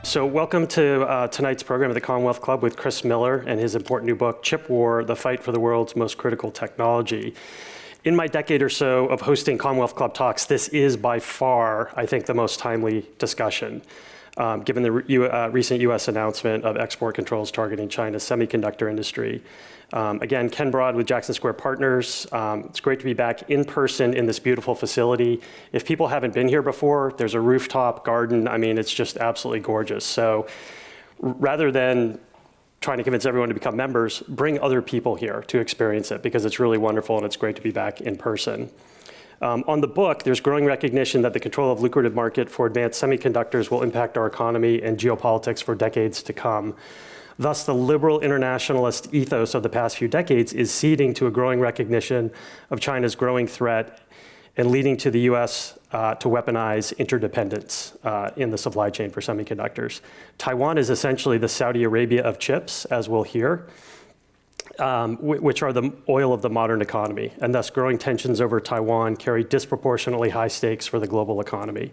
So welcome to tonight's program of the Commonwealth Club with Chris Miller and his important new book, Chip War, The Fight for the World's Most Critical Technology. In my decade or so of hosting Commonwealth Club talks, this is by far, I think, the most timely discussion, given the recent US announcement of export controls targeting China's semiconductor industry. Again, Ken Broad with Jackson Square Partners. It's great to be back in person in this beautiful facility. If people haven't been here before, there's a rooftop garden. I mean, it's just absolutely gorgeous. So rather than trying to convince everyone to become members, bring other people here to experience it because it's really wonderful and it's great to be back in person. On the book, there's growing recognition that the control of lucrative market for advanced semiconductors will impact our economy and geopolitics for decades to come. Thus, the liberal internationalist ethos of the past few decades is ceding to a growing recognition of China's growing threat and leading to the US to weaponize interdependence in the supply chain for semiconductors. Taiwan is essentially the Saudi Arabia of chips, as we'll hear, which are the oil of the modern economy, and thus growing tensions over Taiwan carry disproportionately high stakes for the global economy.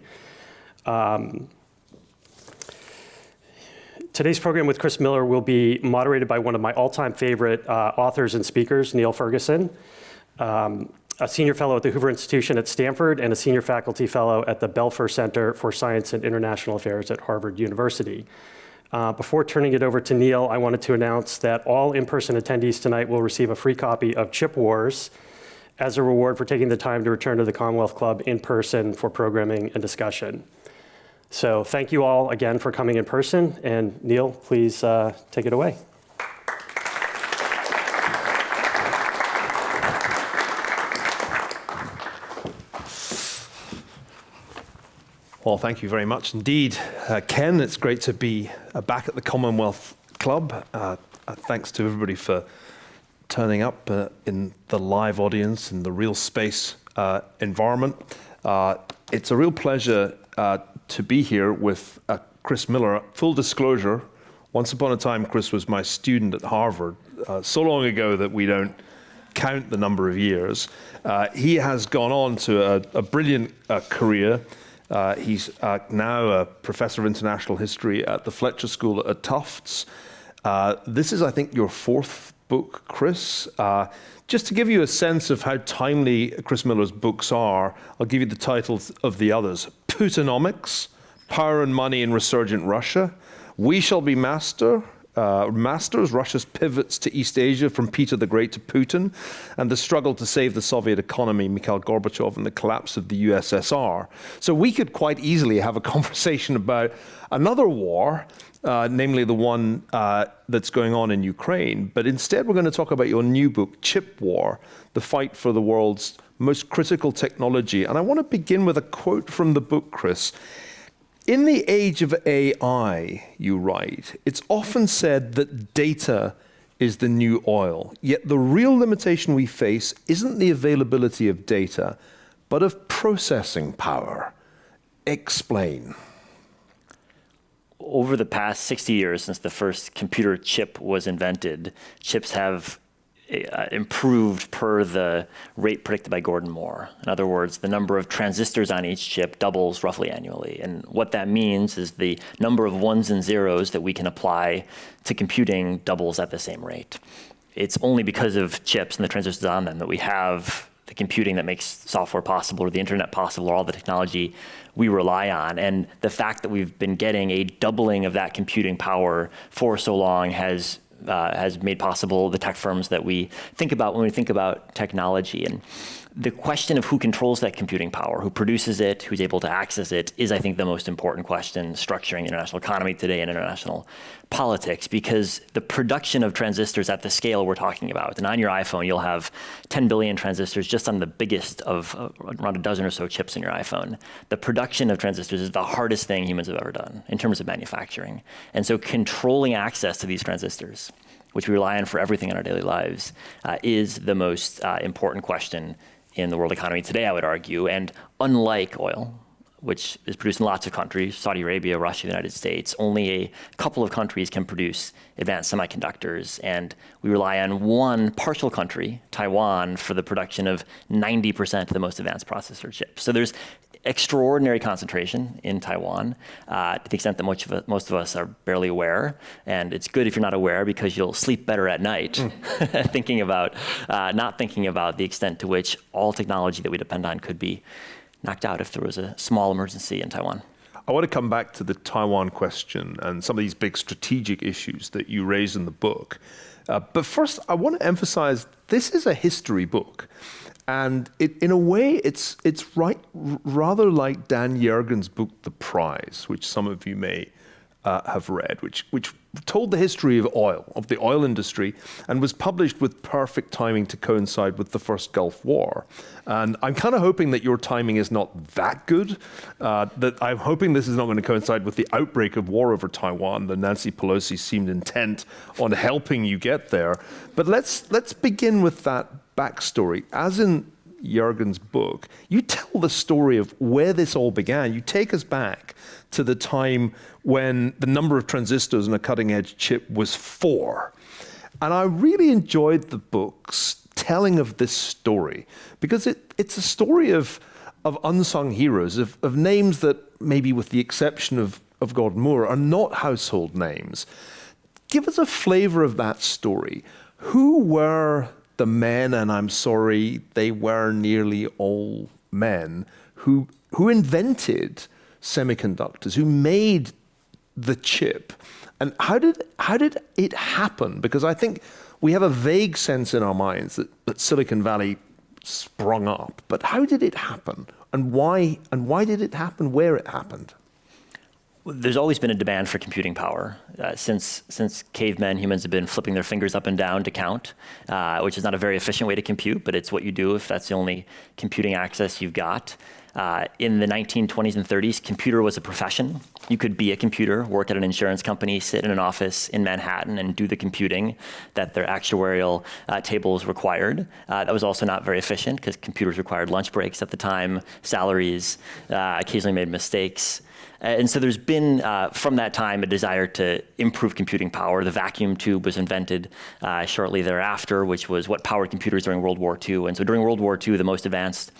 Today's program with Chris Miller will be moderated by one of my all-time favorite authors and speakers, Niall Ferguson, a senior fellow at the Hoover Institution at Stanford and a senior faculty fellow at the Belfer Center for Science and International Affairs at Harvard University. Before turning it over to Niall, I wanted to announce that all in-person attendees tonight will receive a free copy of Chip Wars as a reward for taking the time to return to the Commonwealth Club in person for programming and discussion. So thank you all again for coming in person, and Niall, please take it away. Well, thank you very much indeed, Ken. It's great to be back at the Commonwealth Club. Thanks to everybody for turning up in the live audience in the real space environment. It's a real pleasure to be here with Chris Miller. Full disclosure, once upon a time, Chris was my student at Harvard, so long ago that we don't count the number of years. He has gone on to a brilliant career. He's now a professor of international history at the Fletcher School at Tufts. This is, I think, your fourth book, Chris. Just to give you a sense of how timely Chris Miller's books are, I'll give you the titles of the others. Putinomics, Power and Money in Resurgent Russia. We Shall Be Masters, Russia's pivots to East Asia from Peter the Great to Putin, and the struggle to save the Soviet economy, Mikhail Gorbachev, and the collapse of the USSR. So we could quite easily have a conversation about another war, namely the one that's going on in Ukraine. But instead, we're going to talk about your new book, Chip War, The Fight for the World's Most Critical Technology. And I want to begin with a quote from the book, Chris. In the age of AI, you write, it's often said that data is the new oil. Yet the real limitation we face isn't the availability of data, but of processing power. Explain. Over the past 60 years since the first computer chip was invented, chips have improved per the rate predicted by Gordon Moore. In other words, the number of transistors on each chip doubles roughly annually. And what that means is the number of ones and zeros that we can apply to computing doubles at the same rate. It's only because of chips and the transistors on them that we have the computing that makes software possible, or the internet possible, or all the technology we rely on. And the fact that we've been getting a doubling of that computing power for so long has made possible the tech firms that we think about when we think about technology. And the question of who controls that computing power, who produces it, who's able to access it, is, I think, the most important question structuring the international economy today and international politics, because the production of transistors at the scale we're talking about, and on your iPhone, you'll have 10 billion transistors just on the biggest of around a dozen or so chips in your iPhone. The production of transistors is the hardest thing humans have ever done in terms of manufacturing. And so controlling access to these transistors, which we rely on for everything in our daily lives, is the most important question in the world economy today, I would argue. And unlike oil, which is produced in lots of countries, Saudi Arabia, Russia, the United States, only a couple of countries can produce advanced semiconductors. And we rely on one partial country, Taiwan, for the production of 90% of the most advanced processor chips. So there's extraordinary concentration in Taiwan, to the extent that most of us are barely aware. And it's good if you're not aware, because you'll sleep better at night, not thinking about the extent to which all technology that we depend on could be knocked out if there was a small emergency in Taiwan. I want to come back to the Taiwan question and some of these big strategic issues that you raise in the book. But first, I want to emphasize this is a history book. And in a way, it's rather like Dan Yergin's book, The Prize, which some of you may have read, which told the history of oil, of the oil industry, and was published with perfect timing to coincide with the first Gulf War. And I'm kind of hoping that your timing is not that good, that I'm hoping this is not going to coincide with the outbreak of war over Taiwan, that Nancy Pelosi seemed intent on helping you get there. But let's begin with that backstory. As in Yergin's book, you tell the story of where this all began. You take us back to the time when the number of transistors in a cutting-edge chip was 4. And I really enjoyed the book's telling of this story, because it's a story of unsung heroes, of names that, maybe with the exception of Gordon Moore, are not household names. Give us a flavor of that story. Who were the men, and I'm sorry, they were nearly all men, who invented semiconductors, who made the chip? And how did it happen? Because I think we have a vague sense in our minds that Silicon Valley sprung up, but how did it happen? And why did it happen where it happened? There's always been a demand for computing power. Since cavemen, humans have been flipping their fingers up and down to count, which is not a very efficient way to compute, but it's what you do if that's the only computing access you've got. In the 1920s and 30s, computer was a profession. You could be a computer, work at an insurance company, sit in an office in Manhattan and do the computing that their actuarial tables required. That was also not very efficient, because computers required lunch breaks at the time, salaries, occasionally made mistakes. And so there's been, from that time, a desire to improve computing power. The vacuum tube was invented shortly thereafter, which was what powered computers during World War II. And so during World War II, the most advanced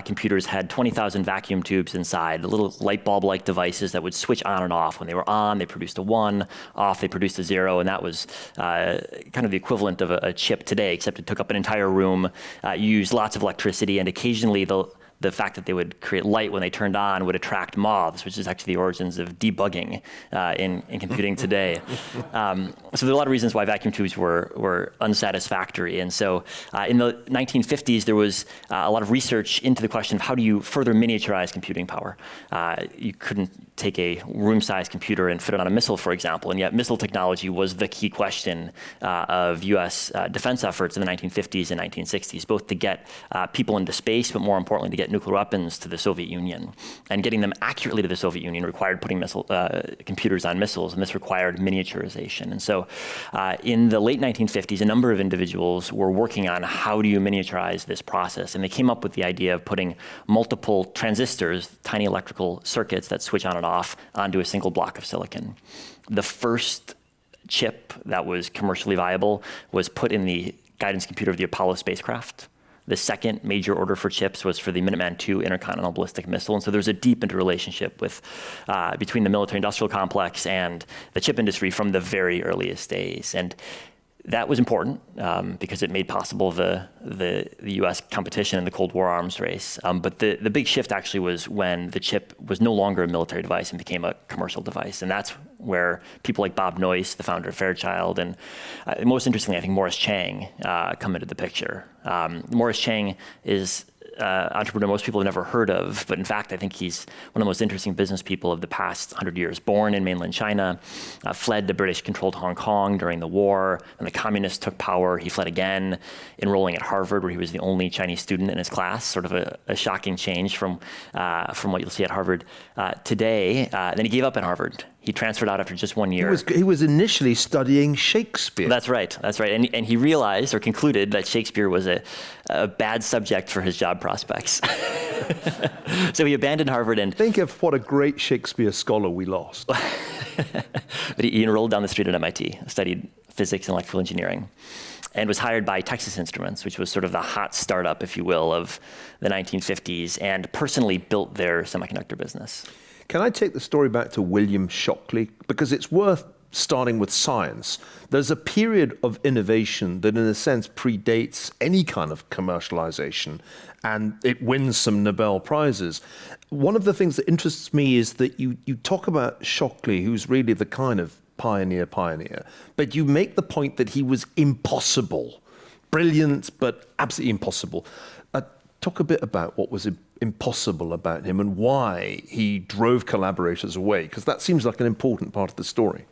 computers had 20,000 vacuum tubes inside, little light bulb-like devices that would switch on and off. When they were on, they produced a 1, off, they produced a 0, and that was kind of the equivalent of a chip today, except it took up an entire room, used lots of electricity, and occasionally the fact that they would create light when they turned on would attract moths, which is actually the origins of debugging in computing today. So there are a lot of reasons why vacuum tubes were unsatisfactory. And so in the 1950s, there was a lot of research into the question of how do you further miniaturize computing power. You couldn't take a room-sized computer and fit it on a missile, for example, and yet missile technology was the key question of US defense efforts in the 1950s and 1960s, both to get people into space, but more importantly, to get nuclear weapons to the Soviet Union. And getting them accurately to the Soviet Union required putting computers on missiles, and this required miniaturization. And so in the late 1950s, a number of individuals were working on how do you miniaturize this process, and they came up with the idea of putting multiple transistors, tiny electrical circuits that switch on and off, onto a single block of silicon. The first chip that was commercially viable was put in the guidance computer of the Apollo spacecraft. The second major order for chips was for the Minuteman II intercontinental ballistic missile. And so there's a deep interrelationship between the military-industrial complex and the chip industry from the very earliest days. And that was important because it made possible the U.S. competition in the Cold War arms race. But the big shift actually was when the chip was no longer a military device and became a commercial device. And that's where people like Bob Noyce, the founder of Fairchild, and most interestingly, I think Morris Chang come into the picture. Morris Chang is entrepreneur most people have never heard of, but in fact, I think he's one of the most interesting business people of the past 100 years. Born in mainland China, fled to British-controlled Hong Kong during the war, and the communists took power. He fled again, enrolling at Harvard, where he was the only Chinese student in his class, sort of a shocking change from what you'll see at Harvard today. Then he gave up at Harvard. He transferred out after just 1 year. He was initially studying Shakespeare. That's right. And he realized or concluded that Shakespeare was a bad subject for his job prospects. So he abandoned Harvard and... Think of what a great Shakespeare scholar we lost. But he enrolled down the street at MIT, studied physics and electrical engineering. and was hired by Texas Instruments, which was sort of the hot startup, if you will, of the 1950s, and personally built their semiconductor business. Can I take the story back to William Shockley? Because it's worth starting with science. There's a period of innovation that in a sense predates any kind of commercialization, and it wins some Nobel Prizes. One of the things that interests me is that you talk about Shockley, who's really the kind of pioneer, but you make the point that he was impossible. Brilliant, but absolutely impossible. Talk a bit about what was impossible about him and why he drove collaborators away, because that seems like an important part of the story.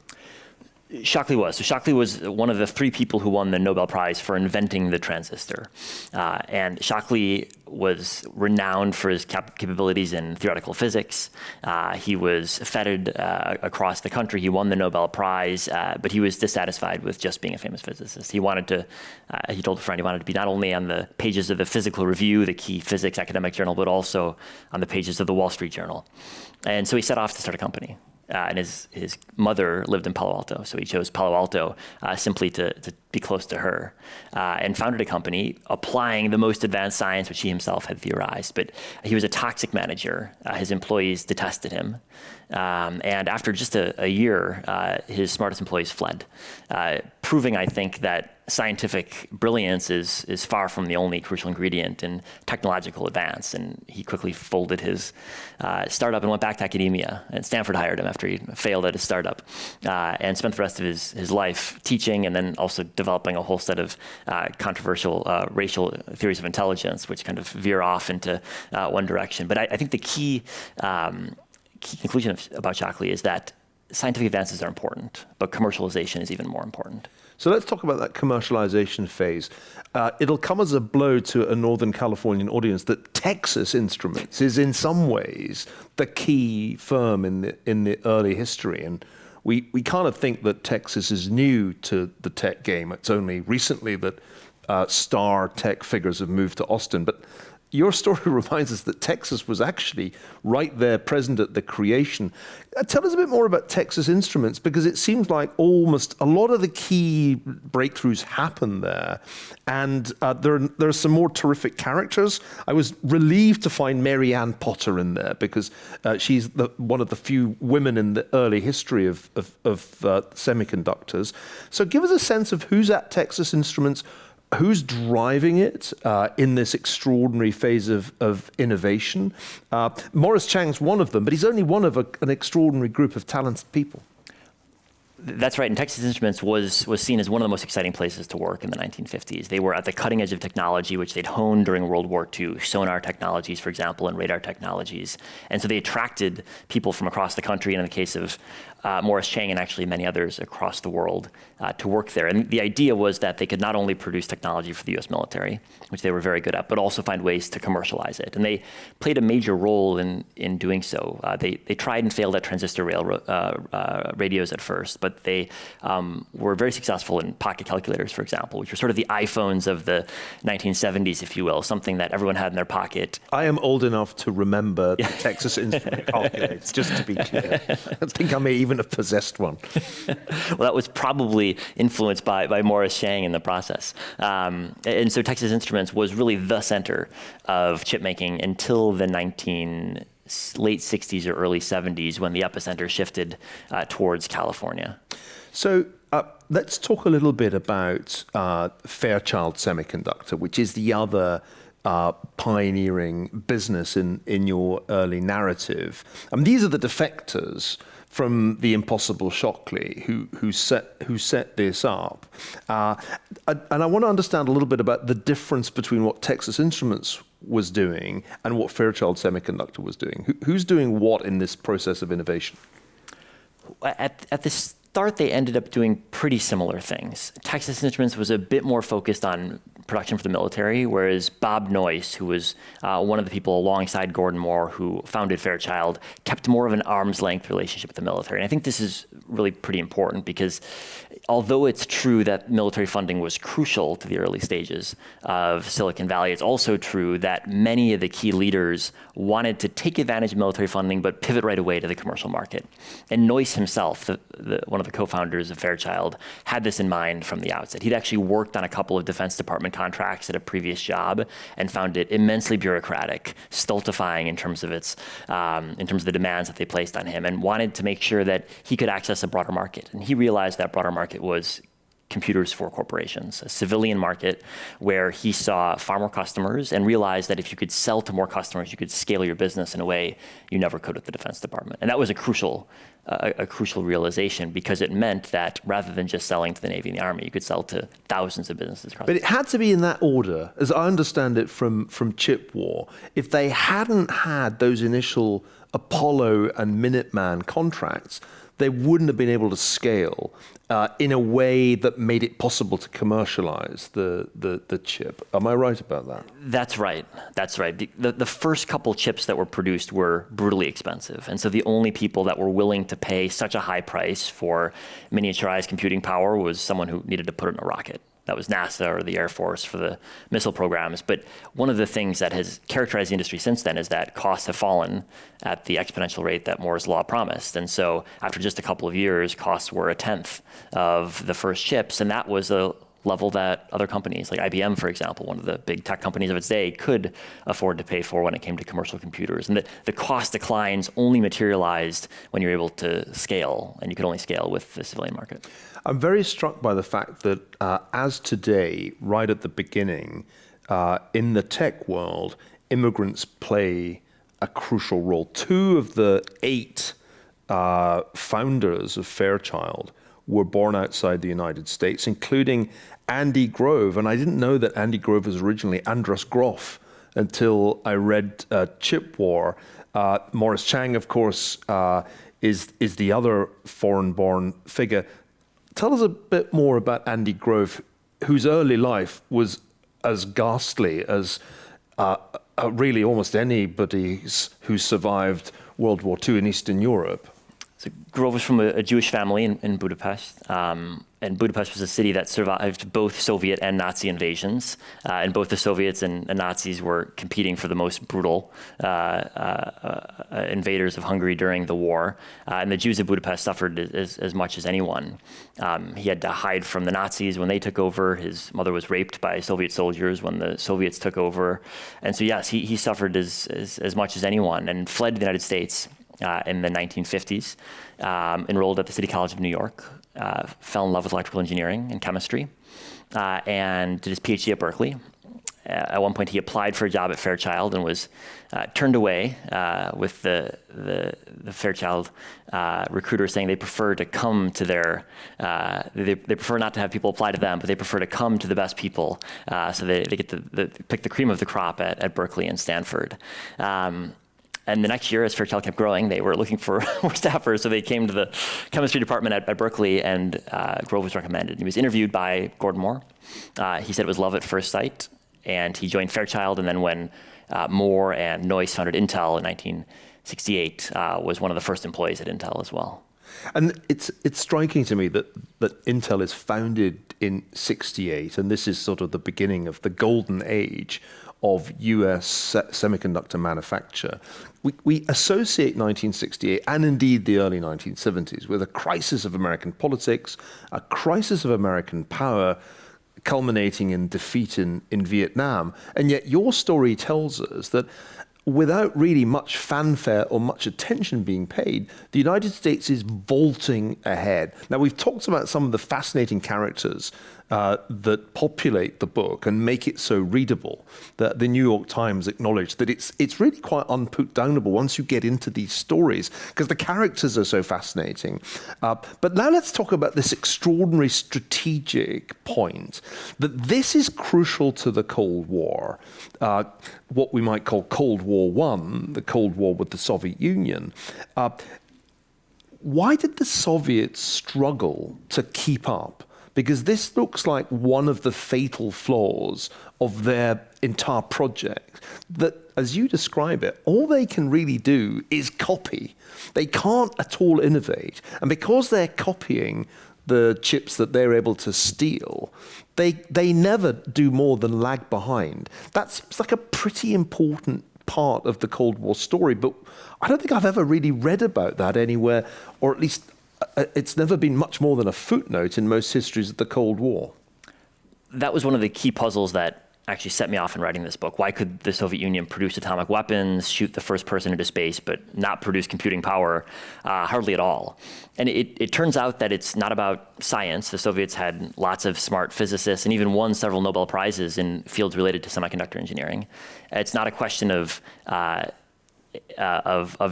Shockley was. So Shockley was one of the 3 people who won the Nobel Prize for inventing the transistor. And Shockley was renowned for his capabilities in theoretical physics. He was feted across the country. He won the Nobel Prize, but he was dissatisfied with just being a famous physicist. He wanted to, he told a friend, he wanted to be not only on the pages of the Physical Review, the key physics academic journal, but also on the pages of the Wall Street Journal. And so he set off to start a company. And his mother lived in Palo Alto, so he chose Palo Alto simply to be close to her, and founded a company applying the most advanced science, which he himself had theorized. But he was a toxic manager. His employees detested him. And after just a year, his smartest employees fled, proving, I think, that scientific brilliance is far from the only crucial ingredient in technological advance. And he quickly folded his startup and went back to academia. And Stanford hired him after he failed at his startup, and spent the rest of his life teaching and then also developing a whole set of controversial racial theories of intelligence, which kind of veer off into one direction. But I think the key conclusion about Shockley is that scientific advances are important, but commercialization is even more important. So let's talk about that commercialization phase. It'll come as a blow to a Northern Californian audience that Texas Instruments is in some ways the key firm in the early history. And we kind of think that Texas is new to the tech game. It's only recently that star tech figures have moved to Austin. But your story reminds us that Texas was actually right there present at the creation. Tell us a bit more about Texas Instruments, because it seems like almost a lot of the key breakthroughs happen there. And there are some more terrific characters. I was relieved to find Mary Ann Potter in there, because she's one of the few women in the early history of semiconductors. So give us a sense of who's at Texas Instruments, who's driving it in this extraordinary phase of innovation. Morris Chang's one of them, but he's only one of an extraordinary group of talented people. That's right, and Texas Instruments was seen as one of the most exciting places to work in the 1950s. They were at the cutting edge of technology, which they'd honed during World War II, sonar technologies, for example, and radar technologies. And so they attracted people from across the country, and in the case of Morris Chang and actually many others across the world, to work there. And the idea was that they could not only produce technology for the US military, which they were very good at, but also find ways to commercialize it. And they played a major role in doing so. They tried and failed at transistor radios at first, but they were very successful in pocket calculators, for example, which were sort of the iPhones of the 1970s, if you will, something that everyone had in their pocket. I am old enough to remember the Texas Instrument calculators, just to be clear. I think I may even have possessed one. Well, that was probably influenced by Morris Chang in the process. And so Texas Instruments was really the center of chip making until the late 60s or early 70s, when the epicenter shifted towards California. So let's talk a little bit about Fairchild Semiconductor, which is the other pioneering business in your early narrative. These are the defectors from the impossible Shockley who set this up. And I want to understand a little bit about the difference between what Texas Instruments was doing and what Fairchild Semiconductor was doing. Who's doing what in this process of innovation? At the start, they ended up doing pretty similar things. Texas Instruments was a bit more focused on production for the military, whereas Bob Noyce, who was one of the people alongside Gordon Moore who founded Fairchild, kept more of an arm's length relationship with the military. And I think this is really pretty important, because although it's true that military funding was crucial to the early stages of Silicon Valley, it's also true that many of the key leaders wanted to take advantage of military funding but pivot right away to the commercial market. And Noyce himself, one of the co-founders of Fairchild, had this in mind from the outset. He'd actually worked on a couple of Defense Department contracts at a previous job and found it immensely bureaucratic, stultifying in terms of the demands that they placed on him, and wanted to make sure that he could access a broader market. And he realized that broader market was computers for corporations, a civilian market where he saw far more customers and realized that if you could sell to more customers, you could scale your business in a way you never could with the Defense Department. And that was a crucial realization, because it meant that rather than just selling to the Navy and the Army, you could sell to thousands of businesses across. But it had to be in that order, as I understand it from Chip War. If they hadn't had those initial Apollo and Minuteman contracts, they wouldn't have been able to scale in a way that made it possible to commercialize the chip. Am I right about that? That's right. That's right. The first couple chips that were produced were brutally expensive. And so the only people that were willing to pay such a high price for miniaturized computing power was someone who needed to put it in a rocket. That was NASA or the Air Force for the missile programs. But one of the things that has characterized the industry since then is that costs have fallen at the exponential rate that Moore's Law promised. And so after just a couple of years, costs were a tenth of the first chips. And that was a level that other companies, like IBM, for example, one of the big tech companies of its day, could afford to pay for when it came to commercial computers. And the cost declines only materialized when you're able to scale, and you could only scale with the civilian market. I'm very struck by the fact that as today, right at the beginning, in the tech world, immigrants play a crucial role. 2 of the 8 founders of Fairchild were born outside the United States, including Andy Grove. And I didn't know that Andy Grove was originally Andros Groff until I read Chip War. Morris Chang, of course, is the other foreign-born figure. Tell us a bit more about Andy Grove, whose early life was as ghastly as really almost anybody's who survived World War II in Eastern Europe. So Grove was from a Jewish family in Budapest. And Budapest was a city that survived both Soviet and Nazi invasions. And both the Soviets and Nazis were competing for the most brutal invaders of Hungary during the war. And the Jews of Budapest suffered as much as anyone. He had to hide from the Nazis when they took over. His mother was raped by Soviet soldiers when the Soviets took over. And so yes, he suffered as much as anyone and fled the United States in the 1950s, enrolled at the City College of New York, fell in love with electrical engineering and chemistry, and did his PhD at Berkeley. At one point, he applied for a job at Fairchild and was turned away with the Fairchild recruiter saying they prefer to come to their, they prefer not to have people apply to them, but they prefer to come to the best people, so they get to pick the cream of the crop at Berkeley and Stanford. And the next year, as Fairchild kept growing, they were looking for more staffers, so they came to the chemistry department at Berkeley, and Grove was recommended. He was interviewed by Gordon Moore. He said it was love at first sight, and he joined Fairchild, and then when Moore and Noyce founded Intel in 1968, was one of the first employees at Intel as well. And it's striking to me that Intel is founded in '68, and this is sort of the beginning of the golden age of US semiconductor manufacture. We associate 1968 and indeed the early 1970s with a crisis of American politics, a crisis of American power, culminating in defeat in Vietnam. And yet your story tells us that without really much fanfare or much attention being paid, the United States is vaulting ahead. Now, we've talked about some of the fascinating characters that populate the book and make it so readable that the New York Times acknowledged that it's really quite unputdownable once you get into these stories because the characters are so fascinating. But now let's talk about this extraordinary strategic point that this is crucial to the Cold War, what we might call Cold War I, the Cold War with the Soviet Union. Why did the Soviets struggle to keep up? Because this looks like one of the fatal flaws of their entire project, that, as you describe it, all they can really do is copy. They can't at all innovate. And because they're copying, the chips that they're able to steal, they never do more than lag behind. That seems like a pretty important part of the Cold War story, but I don't think I've ever really read about that anywhere, or at least it's never been much more than a footnote in most histories of the Cold War. That was one of the key puzzles that actually set me off in writing this book. Why could the Soviet Union produce atomic weapons, shoot the first person into space, but not produce computing power? Hardly at all. And it turns out that it's not about science. The Soviets had lots of smart physicists and even won several Nobel Prizes in fields related to semiconductor engineering. It's not a question of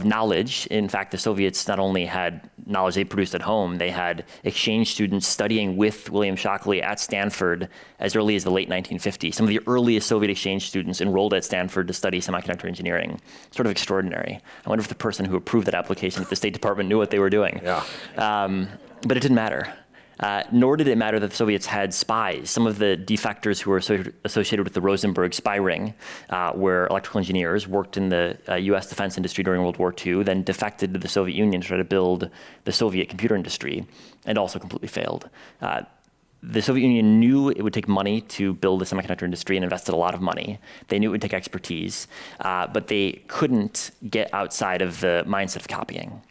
knowledge. In fact, the Soviets not only had knowledge they produced at home, they had exchange students studying with William Shockley at Stanford as early as the late 1950s. Some of the earliest Soviet exchange students enrolled at Stanford to study semiconductor engineering. Sort of extraordinary. I wonder if the person who approved that application at the State Department knew what they were doing. Yeah. But it didn't matter. Nor did it matter that the Soviets had spies. Some of the defectors who were associated with the Rosenberg spy ring were electrical engineers, worked in the US defense industry during World War II, then defected to the Soviet Union to try to build the Soviet computer industry, and also completely failed. The Soviet Union knew it would take money to build the semiconductor industry and invested a lot of money. They knew it would take expertise, but they couldn't get outside of the mindset of copying.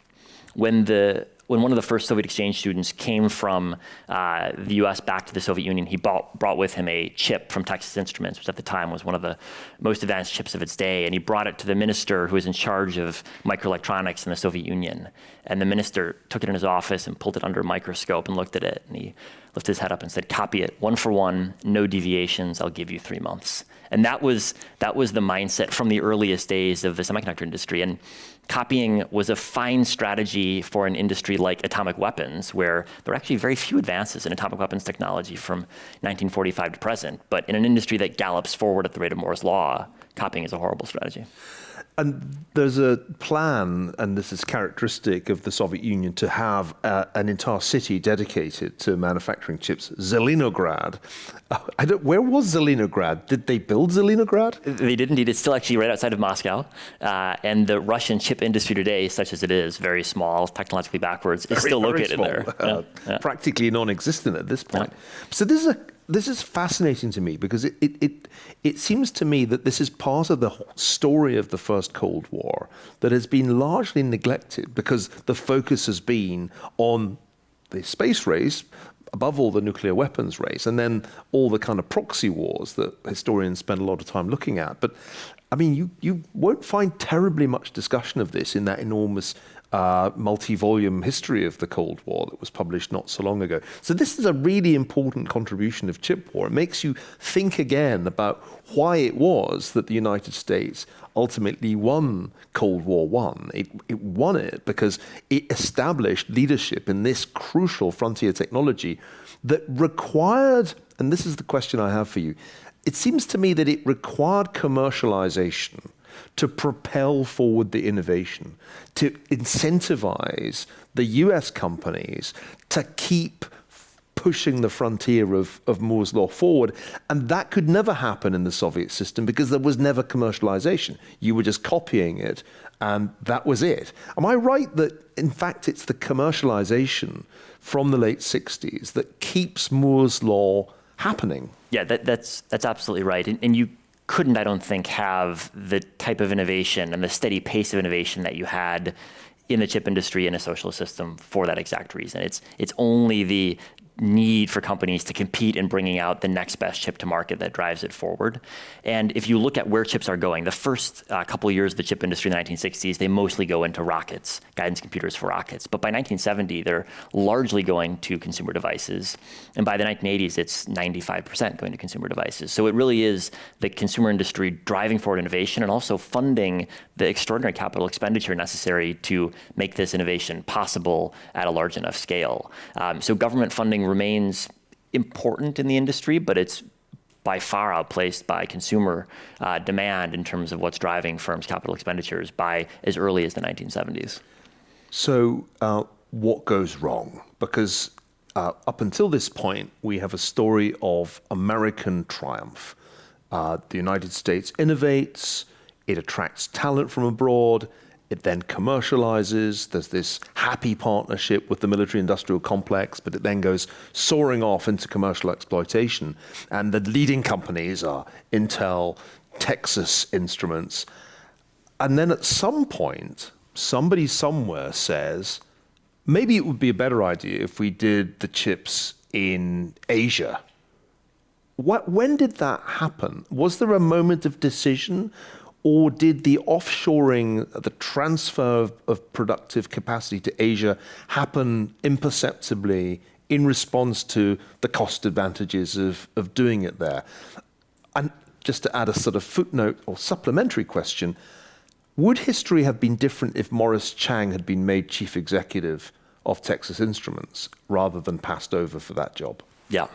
When one of the first Soviet exchange students came from the US back to the Soviet Union, he brought with him a chip from Texas Instruments, which at the time was one of the most advanced chips of its day. And he brought it to the minister who was in charge of microelectronics in the Soviet Union. And the minister took it in his office and pulled it under a microscope and looked at it. And he lifted his head up and said, "Copy it, 1 for 1, no deviations, I'll give you 3 months." And that was the mindset from the earliest days of the semiconductor industry. And copying was a fine strategy for an industry like atomic weapons, where there are actually very few advances in atomic weapons technology from 1945 to present. But in an industry that gallops forward at the rate of Moore's law, copying is a horrible strategy. And there's a plan, and this is characteristic of the Soviet Union, to have an entire city dedicated to manufacturing chips. Zelenograd. Where was Zelenograd? Did they build Zelenograd? They did indeed. It's still actually right outside of Moscow. And the Russian chip industry today, such as it is, very small, technologically backwards, is still located there. Practically non-existent at this point. Yeah. So this is fascinating to me, because it seems to me that this is part of the story of the first Cold War that has been largely neglected, because the focus has been on the space race, above all the nuclear weapons race, and then all the kind of proxy wars that historians spend a lot of time looking at. But I mean, you won't find terribly much discussion of this in that enormous multi-volume history of the Cold War that was published not so long ago. So this is a really important contribution of Chip War. It makes you think again about why it was that the United States ultimately won Cold War I. It won it because it established leadership in this crucial frontier technology that required, and this is the question I have for you, it seems to me that it required commercialization to propel forward the innovation, to incentivize the US companies to keep pushing the frontier of Moore's law forward. And that could never happen in the Soviet system because there was never commercialization. You were just copying it, and that was it. Am I right that, in fact, it's the commercialization from the late 60s that keeps Moore's law happening? Yeah, that's absolutely right. And you couldn't, I don't think, have the type of innovation and the steady pace of innovation that you had in the chip industry in a socialist system for that exact reason. It's only the need for companies to compete in bringing out the next best chip to market that drives it forward. And if you look at where chips are going, the first couple of years of the chip industry in the 1960s, they mostly go into rockets, guidance computers for rockets. But by 1970, they're largely going to consumer devices. And by the 1980s, it's 95% going to consumer devices. So it really is the consumer industry driving forward innovation and also funding the extraordinary capital expenditure necessary to make this innovation possible at a large enough scale. So government funding remains important in the industry, but it's by far outplaced by consumer demand in terms of what's driving firms' capital expenditures by as early as the 1970s. So what goes wrong? Because up until this point, we have a story of American triumph. The United States innovates, it attracts talent from abroad, It then commercializes. There's this happy partnership with the military-industrial complex, but it then goes soaring off into commercial exploitation. And the leading companies are Intel, Texas Instruments. And then at some point, somebody somewhere says, maybe it would be a better idea if we did the chips in Asia. When did that happen? Was there a moment of decision? Or did the offshoring, the transfer of productive capacity to Asia happen imperceptibly in response to the cost advantages of doing it there? And just to add a sort of footnote or supplementary question, would history have been different if Morris Chang had been made chief executive of Texas Instruments rather than passed over for that job? Yeah.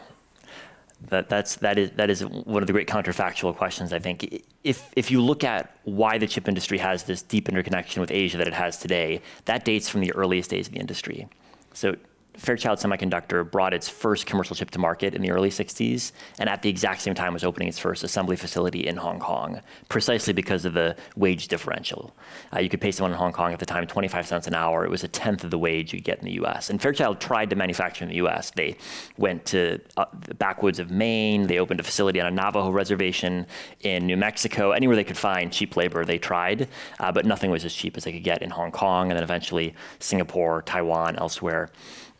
That is one of the great counterfactual questions, I think. If you look at why the chip industry has this deep interconnection with Asia that it has today, that dates from the earliest days of the industry. So Fairchild Semiconductor brought its first commercial chip to market in the early 60s, and at the exact same time was opening its first assembly facility in Hong Kong, precisely because of the wage differential. You could pay someone in Hong Kong at the time 25 cents an hour. It was a tenth of the wage you'd get in the US. And Fairchild tried to manufacture in the US. They went to the backwoods of Maine. They opened a facility on a Navajo reservation in New Mexico. Anywhere they could find cheap labor, they tried, but nothing was as cheap as they could get in Hong Kong, and then eventually Singapore, Taiwan, elsewhere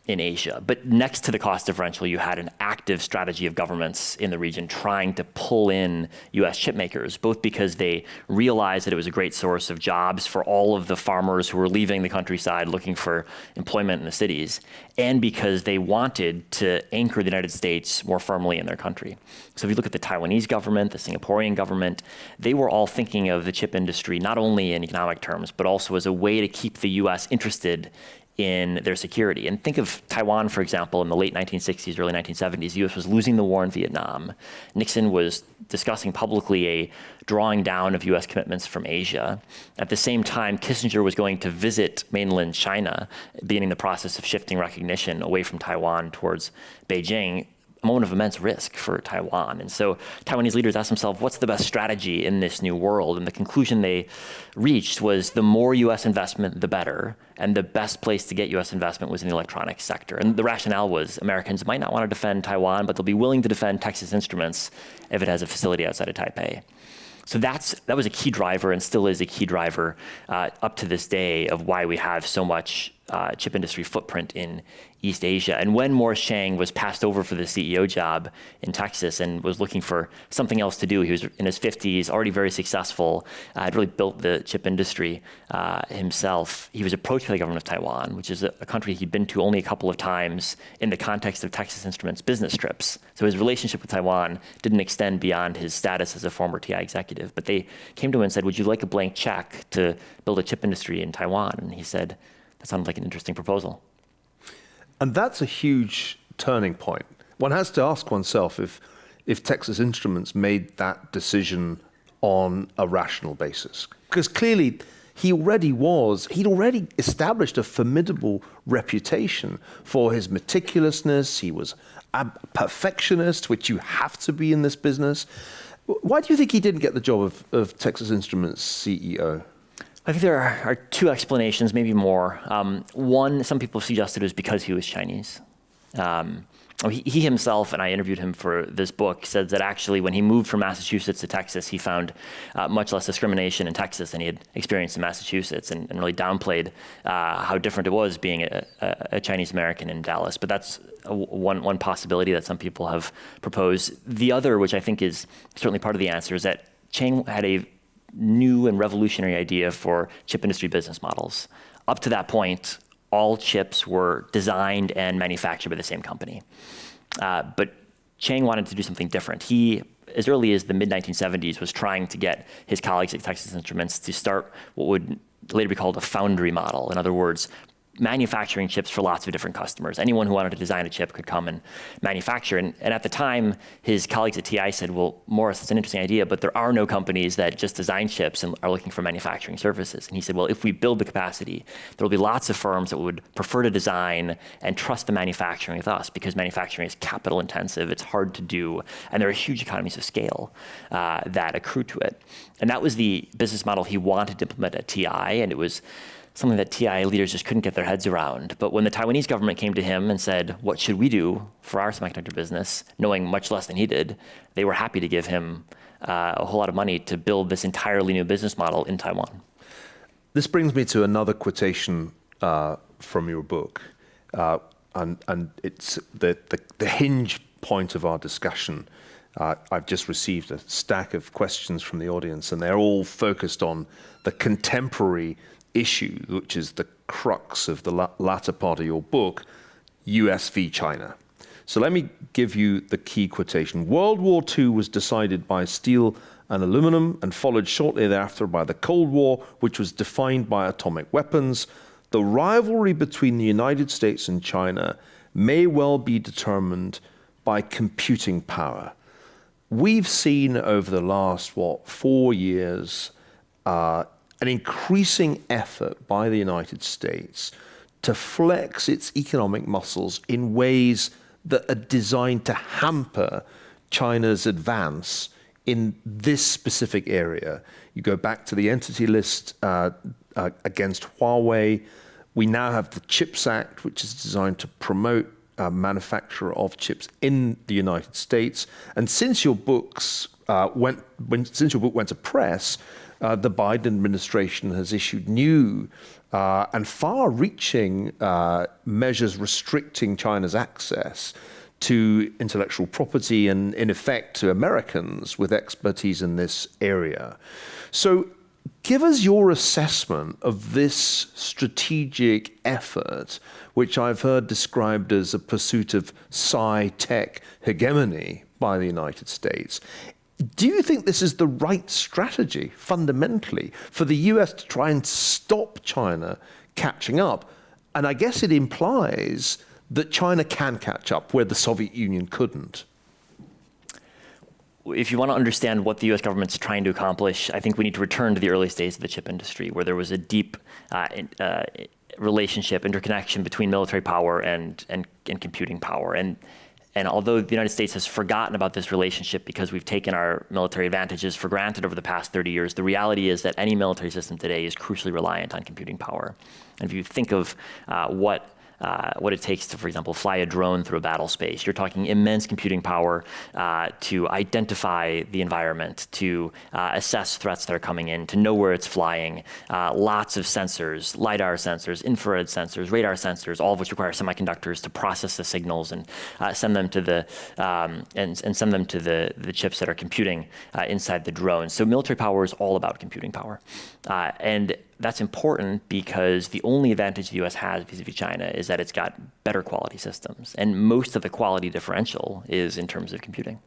in Asia. But next to the cost differential, you had an active strategy of governments in the region trying to pull in US chip makers, both because they realized that it was a great source of jobs for all of the farmers who were leaving the countryside looking for employment in the cities, and because they wanted to anchor the United States more firmly in their country. So if you look at the Taiwanese government, the Singaporean government, they were all thinking of the chip industry not only in economic terms, but also as a way to keep the US interested in their security. And think of Taiwan, for example, in the late 1960s, early 1970s. The US was losing the war in Vietnam. Nixon was discussing publicly a drawing down of US commitments from Asia. At the same time, Kissinger was going to visit mainland China, beginning the process of shifting recognition away from Taiwan towards Beijing. A moment of immense risk for Taiwan. And so Taiwanese leaders asked themselves, what's the best strategy in this new world? And the conclusion they reached was the more US investment, the better. And the best place to get US investment was in the electronics sector. And the rationale was Americans might not want to defend Taiwan, but they'll be willing to defend Texas Instruments if it has a facility outside of Taipei. So that was a key driver and still is a key driver up to this day of why we have so much chip industry footprint in East Asia. And when Morris Chang was passed over for the CEO job in Texas and was looking for something else to do, he was in his 50s, already very successful, had really built the chip industry himself. He was approached by the government of Taiwan, which is a country he'd been to only a couple of times in the context of Texas Instruments business trips. So his relationship with Taiwan didn't extend beyond his status as a former TI executive. But they came to him and said, would you like a blank check to build a chip industry in Taiwan? And he said, that sounded like an interesting proposal. And that's a huge turning point. One has to ask oneself if Texas Instruments made that decision on a rational basis. Because clearly he'd already established a formidable reputation for his meticulousness. He was a perfectionist, which you have to be in this business. Why do you think he didn't get the job of Texas Instruments CEO? I think there are two explanations, maybe more. One, some people suggested it was because he was Chinese. He himself, and I interviewed him for this book, said that actually when he moved from Massachusetts to Texas, he found much less discrimination in Texas than he had experienced in Massachusetts, and really downplayed how different it was being a Chinese American in Dallas. But that's one possibility that some people have proposed. The other, which I think is certainly part of the answer, is that Chang had a new and revolutionary idea for chip industry business models. Up to that point, all chips were designed and manufactured by the same company. But Chang wanted to do something different. He, as early as the mid-1970s, was trying to get his colleagues at Texas Instruments to start what would later be called a foundry model. In other words, manufacturing chips for lots of different customers. Anyone who wanted to design a chip could come and manufacture. And at the time, his colleagues at TI said, well, Morris, it's an interesting idea, but there are no companies that just design chips and are looking for manufacturing services. And he said, well, if we build the capacity, there will be lots of firms that would prefer to design and trust the manufacturing with us, because manufacturing is capital intensive, it's hard to do, and there are huge economies of scale that accrue to it. And that was the business model he wanted to implement at TI, and it was something that TI leaders just couldn't get their heads around. But when the Taiwanese government came to him and said, what should we do for our semiconductor business, knowing much less than he did, they were happy to give him a whole lot of money to build this entirely new business model in Taiwan. This brings me to another quotation from your book, and it's the hinge point of our discussion. I've just received a stack of questions from the audience, and they're all focused on the contemporary issue, which is the crux of the latter part of your book, US v. China. So let me give you the key quotation. World War II was decided by steel and aluminum and followed shortly thereafter by the Cold War, which was defined by atomic weapons. The rivalry between the United States and China may well be determined by computing power. We've seen over the last, 4 years, an increasing effort by the United States to flex its economic muscles in ways that are designed to hamper China's advance in this specific area. You go back to the entity list against Huawei. We now have the CHIPS Act, which is designed to promote manufacture of chips in the United States. And since your book went to press, the Biden administration has issued new and far-reaching measures restricting China's access to intellectual property and, in effect, to Americans with expertise in this area. So give us your assessment of this strategic effort, which I've heard described as a pursuit of sci-tech hegemony by the United States. Do you think this is the right strategy, fundamentally, for the US to try and stop China catching up? And I guess it implies that China can catch up where the Soviet Union couldn't. If you want to understand what the US government's trying to accomplish, I think we need to return to the early days of the chip industry, where there was a deep relationship, interconnection between military power and computing power. And although the United States has forgotten about this relationship because we've taken our military advantages for granted over the past 30 years, the reality is that any military system today is crucially reliant on computing power. And if you think of what it takes to, for example, fly a drone through a battle space, you're talking immense computing power to identify the environment, to assess threats that are coming in, to know where it's flying, lots of sensors, LiDAR sensors, infrared sensors, radar sensors, all of which require semiconductors to process the signals and send them to the the chips that are computing inside the drone. So military power is all about computing power, and that's important because the only advantage the US has vis-a-vis China is that it's got better quality systems. And most of the quality differential is in terms of computing.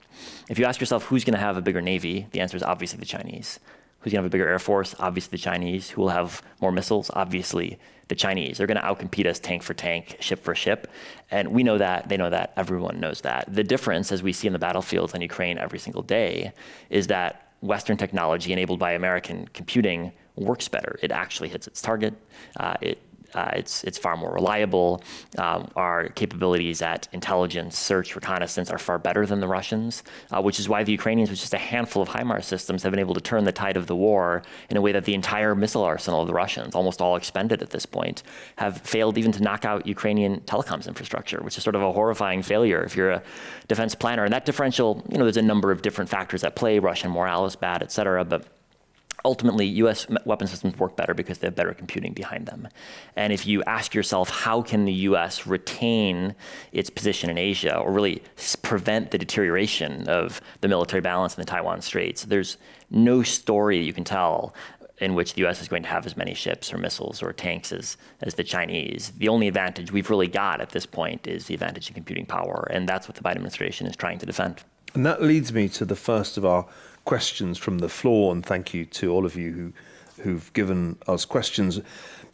If you ask yourself who's going to have a bigger Navy, the answer is obviously the Chinese. Who's going to have a bigger Air Force? Obviously the Chinese. Who will have more missiles? Obviously the Chinese. They're going to outcompete us tank for tank, ship for ship. And we know that, they know that, everyone knows that. The difference, as we see in the battlefields on Ukraine every single day, is that Western technology enabled by American computing works better. It actually hits its target. It's far more reliable. Our capabilities at intelligence, search, reconnaissance are far better than the Russians, which is why the Ukrainians, with just a handful of HIMARS systems, have been able to turn the tide of the war in a way that the entire missile arsenal of the Russians, almost all expended at this point, have failed even to knock out Ukrainian telecoms infrastructure, which is sort of a horrifying failure if you're a defense planner. And that differential, there's a number of different factors at play. Russian morale is bad, et cetera, but ultimately, US weapon systems work better because they have better computing behind them. And if you ask yourself, how can the US retain its position in Asia or really prevent the deterioration of the military balance in the Taiwan Straits, there's no story you can tell in which the US is going to have as many ships or missiles or tanks as the Chinese. The only advantage we've really got at this point is the advantage in computing power, and that's what the Biden administration is trying to defend. And that leads me to the first of our questions from the floor, and thank you to all of you who who've given us questions.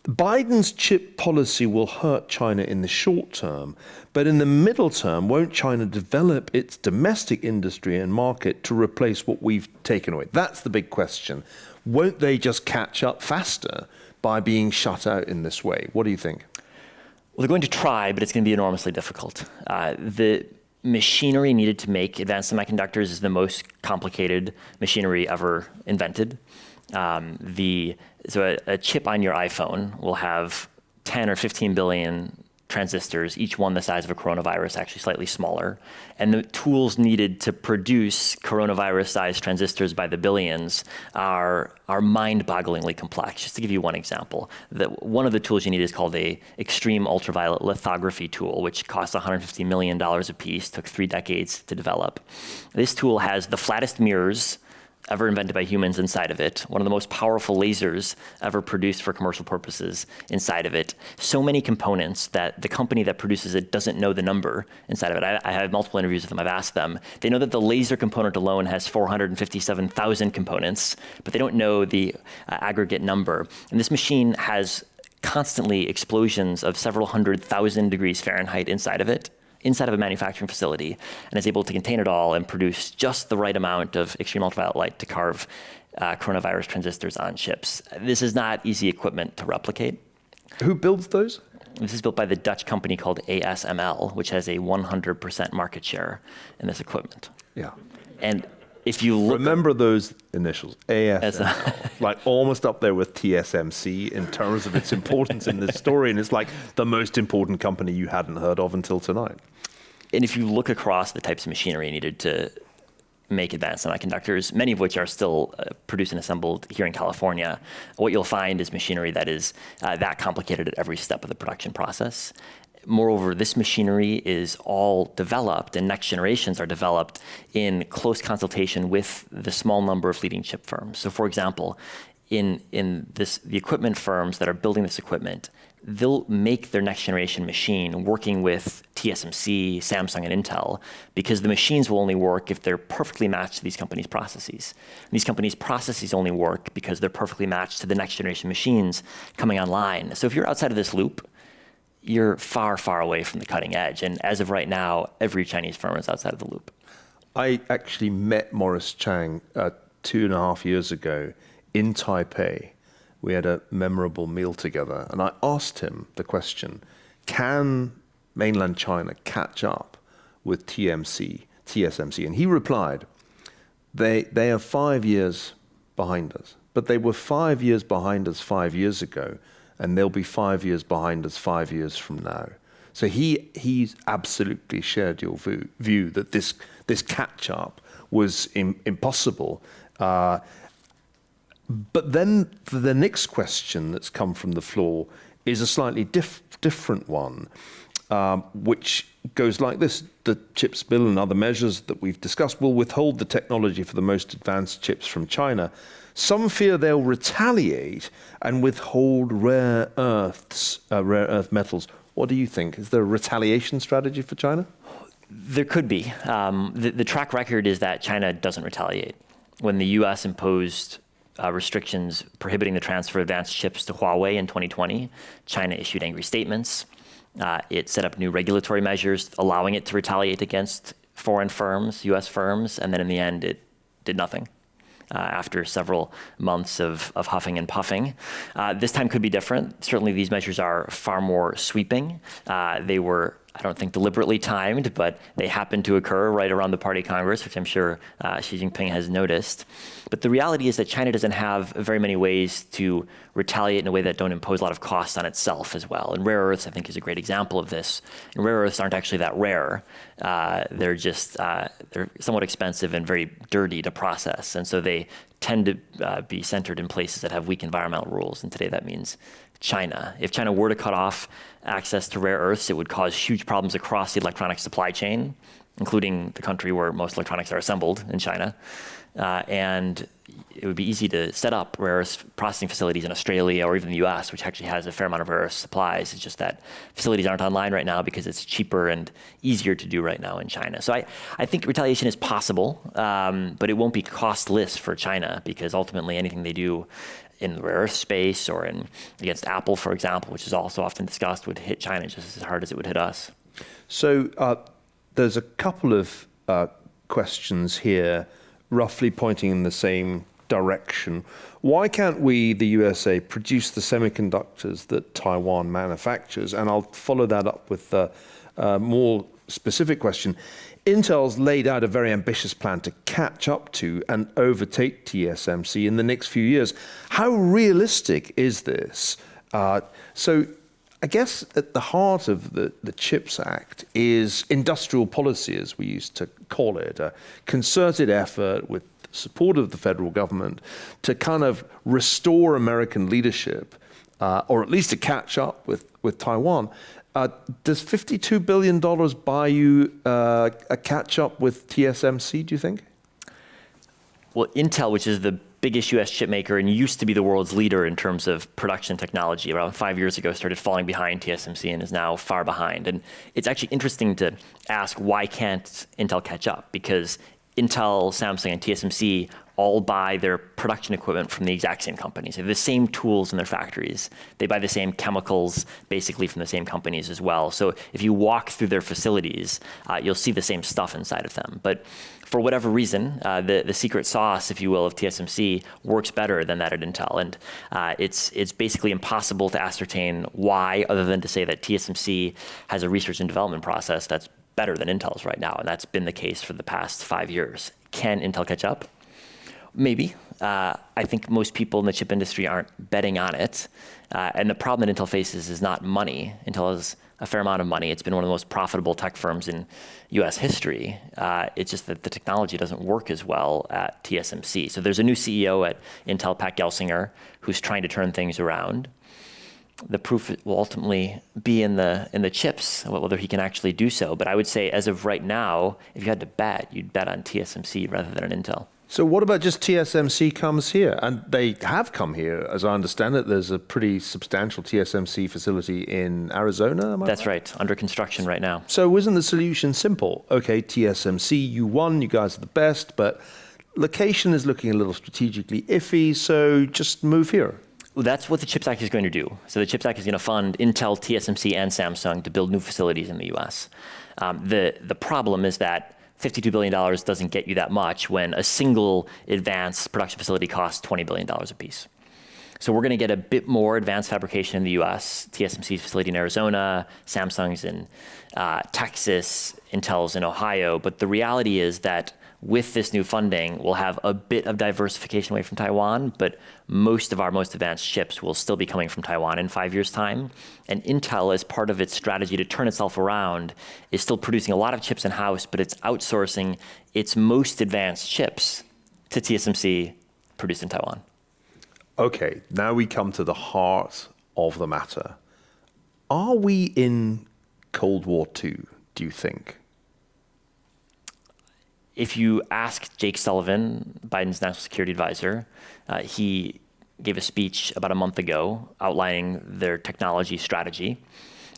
Biden's chip policy will hurt China in the short term, but in the middle term, won't China develop its domestic industry and market to replace what we've taken away? That's the big question. Won't they just catch up faster by being shut out in this way? What do you think? Well, they're going to try, but it's going to be enormously difficult. The machinery needed to make advanced semiconductors is the most complicated machinery ever invented. So a chip on your iPhone will have 10 or 15 billion transistors, each one the size of a coronavirus, actually slightly smaller. And the tools needed to produce coronavirus-sized transistors by the billions are mind-bogglingly complex. Just to give you one example, one of the tools you need is called a extreme ultraviolet lithography tool, which costs $150 million a piece, took 3 decades to develop. This tool has the flattest mirrors ever invented by humans inside of it, one of the most powerful lasers ever produced for commercial purposes inside of it. So many components that the company that produces it doesn't know the number inside of it. I have multiple interviews with them. I've asked them. They know that the laser component alone has 457,000 components, but they don't know the aggregate number. And this machine has constantly explosions of several 100,000 degrees Fahrenheit inside of it, inside of a manufacturing facility, and is able to contain it all and produce just the right amount of extreme ultraviolet light to carve coronavirus transistors on chips. This is not easy equipment to replicate. Who builds those? This is built by the Dutch company called ASML, which has a 100% market share in this equipment. Yeah. And if you look... Remember those initials, ASML, like almost up there with TSMC in terms of its importance in this story, and it's like the most important company you hadn't heard of until tonight. And if you look across the types of machinery needed to make advanced semiconductors, many of which are still produced and assembled here in California, what you'll find is machinery that is that complicated at every step of the production process. Moreover, this machinery is all developed, and next generations are developed in close consultation with the small number of leading chip firms. So for example, the equipment firms that are building this equipment, they'll make their next generation machine working with TSMC, Samsung, and Intel, because the machines will only work if they're perfectly matched to these companies' processes. And these companies' processes only work because they're perfectly matched to the next generation machines coming online. So if you're outside of this loop, you're far, far away from the cutting edge. And as of right now, every Chinese firm is outside of the loop. I actually met Morris Chang 2.5 years ago in Taipei. We had a memorable meal together, and I asked him the question, can mainland China catch up with TSMC? And he replied, they are 5 years behind us, but they were 5 years behind us 5 years ago, and they'll be 5 years behind us 5 years from now. So he's absolutely shared your view that this catch-up was impossible. But then the next question that's come from the floor is a slightly different one, which goes like this. The CHIPS bill and other measures that we've discussed will withhold the technology for the most advanced chips from China. Some fear they'll retaliate and withhold rare earth metals. What do you think? Is there a retaliation strategy for China? There could be. The track record is that China doesn't retaliate. When the US imposed restrictions prohibiting the transfer of advanced chips to Huawei in 2020, China issued angry statements. It set up new regulatory measures, allowing it to retaliate against foreign firms, US firms, and then in the end, it did nothing. After several months of huffing and puffing. This time could be different. Certainly these measures are far more sweeping. They were, I don't think, deliberately timed, but they happened to occur right around the Party Congress, which I'm sure Xi Jinping has noticed. But the reality is that China doesn't have very many ways to retaliate in a way that don't impose a lot of costs on itself as well. And rare earths, I think, is a great example of this. And rare earths aren't actually that rare. They're just, they're somewhat expensive and very dirty to process. And so they tend to be centered in places that have weak environmental rules. And today that means China. If China were to cut off access to rare earths, it would cause huge problems across the electronic supply chain, including the country where most electronics are assembled in China. And it would be easy to set up rare earth processing facilities in Australia or even the US, which actually has a fair amount of rare earth supplies. It's just that facilities aren't online right now because it's cheaper and easier to do right now in China. So I think retaliation is possible, but it won't be costless for China because ultimately anything they do in the rare earth space or against Apple, for example, which is also often discussed, would hit China just as hard as it would hit us. So there's a couple of questions here, roughly pointing in the same direction. Why can't we, the USA, produce the semiconductors that Taiwan manufactures? And I'll follow that up with a more specific question. Intel's laid out a very ambitious plan to catch up to and overtake TSMC in the next few years. How realistic is this? So I guess at the heart of the CHIPS Act is industrial policy, as we used to call it, a concerted effort with the support of the federal government to kind of restore American leadership, or at least to catch up with Taiwan. Does $52 billion buy you a catch-up with TSMC, do you think? Well, Intel, which is the biggest US chip maker and used to be the world's leader in terms of production technology, around 5 years ago started falling behind TSMC and is now far behind. And it's actually interesting to ask, why can't Intel catch up? Because Intel, Samsung, and TSMC all buy their production equipment from the exact same companies. They have the same tools in their factories. They buy the same chemicals basically from the same companies as well. So if you walk through their facilities, you'll see the same stuff inside of them. But for whatever reason, the secret sauce, if you will, of TSMC works better than that at Intel. And it's basically impossible to ascertain why, other than to say that TSMC has a research and development process that's better than Intel's right now. And that's been the case for the past 5 years. Can Intel catch up? Maybe. I think most people in the chip industry aren't betting on it. And the problem that Intel faces is not money. Intel has a fair amount of money. It's been one of the most profitable tech firms in US history. It's just that the technology doesn't work as well at TSMC. So there's a new CEO at Intel, Pat Gelsinger, who's trying to turn things around. The proof will ultimately be in the chips, whether he can actually do so. But I would say, as of right now, if you had to bet, you'd bet on TSMC rather than on Intel. So what about just TSMC comes here? And they have come here, as I understand it. There's a pretty substantial TSMC facility in Arizona, am I That's right, under construction right now. So isn't the solution simple? Okay, TSMC, you won, you guys are the best, but location is looking a little strategically iffy, so just move here. Well, that's what the CHIPS Act is going to do. So the CHIPS Act is going to fund Intel, TSMC, and Samsung to build new facilities in the US. The problem is that $52 billion doesn't get you that much when a single advanced production facility costs $20 billion apiece. So we're going to get a bit more advanced fabrication in the US, TSMC's facility in Arizona, Samsung's in Texas, Intel's in Ohio. But the reality is that with this new funding, we'll have a bit of diversification away from Taiwan, but most of our most advanced chips will still be coming from Taiwan in 5 years' time. And Intel, as part of its strategy to turn itself around, is still producing a lot of chips in-house, but it's outsourcing its most advanced chips to TSMC produced in Taiwan. Okay, now we come to the heart of the matter. Are we in Cold War II, do you think? If you ask Jake Sullivan, Biden's national security advisor, he gave a speech about a month ago outlining their technology strategy.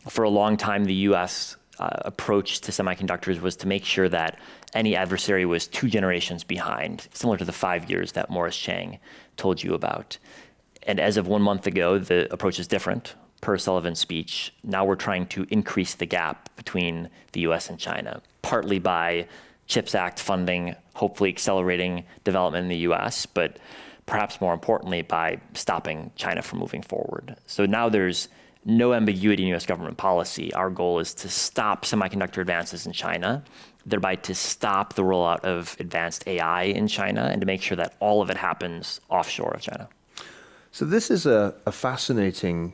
For a long time, the US approach to semiconductors was to make sure that any adversary was 2 generations behind, similar to the 5 years that Morris Chang told you about. And as of 1 month ago, the approach is different. Per Sullivan's speech, now we're trying to increase the gap between the US and China, partly by CHIPS Act funding, hopefully accelerating development in the US, but perhaps more importantly, by stopping China from moving forward. So now there's no ambiguity in US government policy. Our goal is to stop semiconductor advances in China, thereby to stop the rollout of advanced AI in China, and to make sure that all of it happens offshore of China. So this is a fascinating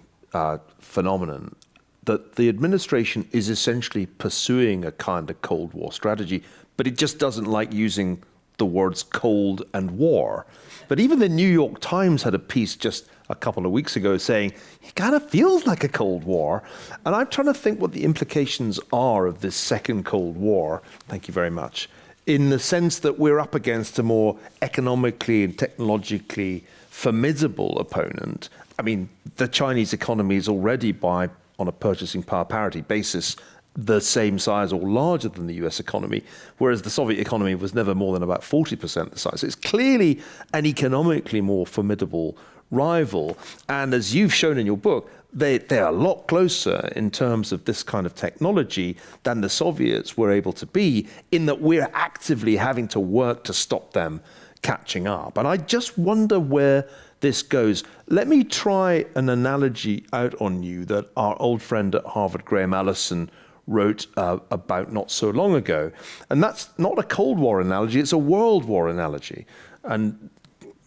phenomenon, that the administration is essentially pursuing a kind of Cold War strategy, but it just doesn't like using the words cold and war. But even the New York Times had a piece just a couple of weeks ago saying, it kind of feels like a Cold War. And I'm trying to think what the implications are of this second Cold War, thank you very much, in the sense that we're up against a more economically and technologically formidable opponent. I mean, the Chinese economy is already on a purchasing power parity basis, the same size or larger than the US economy, whereas the Soviet economy was never more than about 40% the size. So it's clearly an economically more formidable rival. And as you've shown in your book, they're a lot closer in terms of this kind of technology than the Soviets were able to be, in that we're actively having to work to stop them catching up. And I just wonder where this goes. Let me try an analogy out on you that our old friend at Harvard, Graham Allison, wrote about not so long ago. And that's not a Cold War analogy, it's a World War analogy. And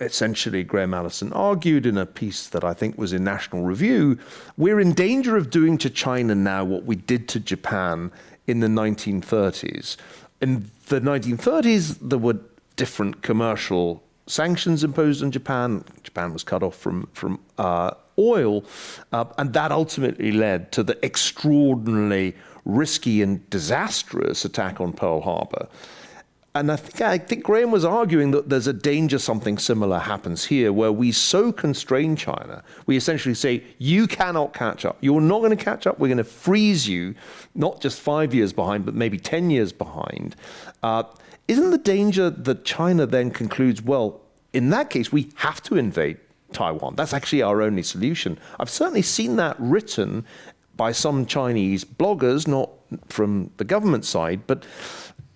essentially, Graham Allison argued in a piece that I think was in National Review, we're in danger of doing to China now what we did to Japan in the 1930s. In the 1930s, there were different commercial sanctions imposed on Japan. Japan was cut off from oil, and that ultimately led to the extraordinarily risky and disastrous attack on Pearl Harbor. And I think Graham was arguing that there's a danger something similar happens here, where we so constrain China, we essentially say, you cannot catch up. You're not going to catch up. We're going to freeze you, not just 5 years behind, but maybe 10 years behind. Isn't the danger that China then concludes, well, in that case, we have to invade Taiwan? That's actually our only solution. I've certainly seen that written by some Chinese bloggers, not from the government side, but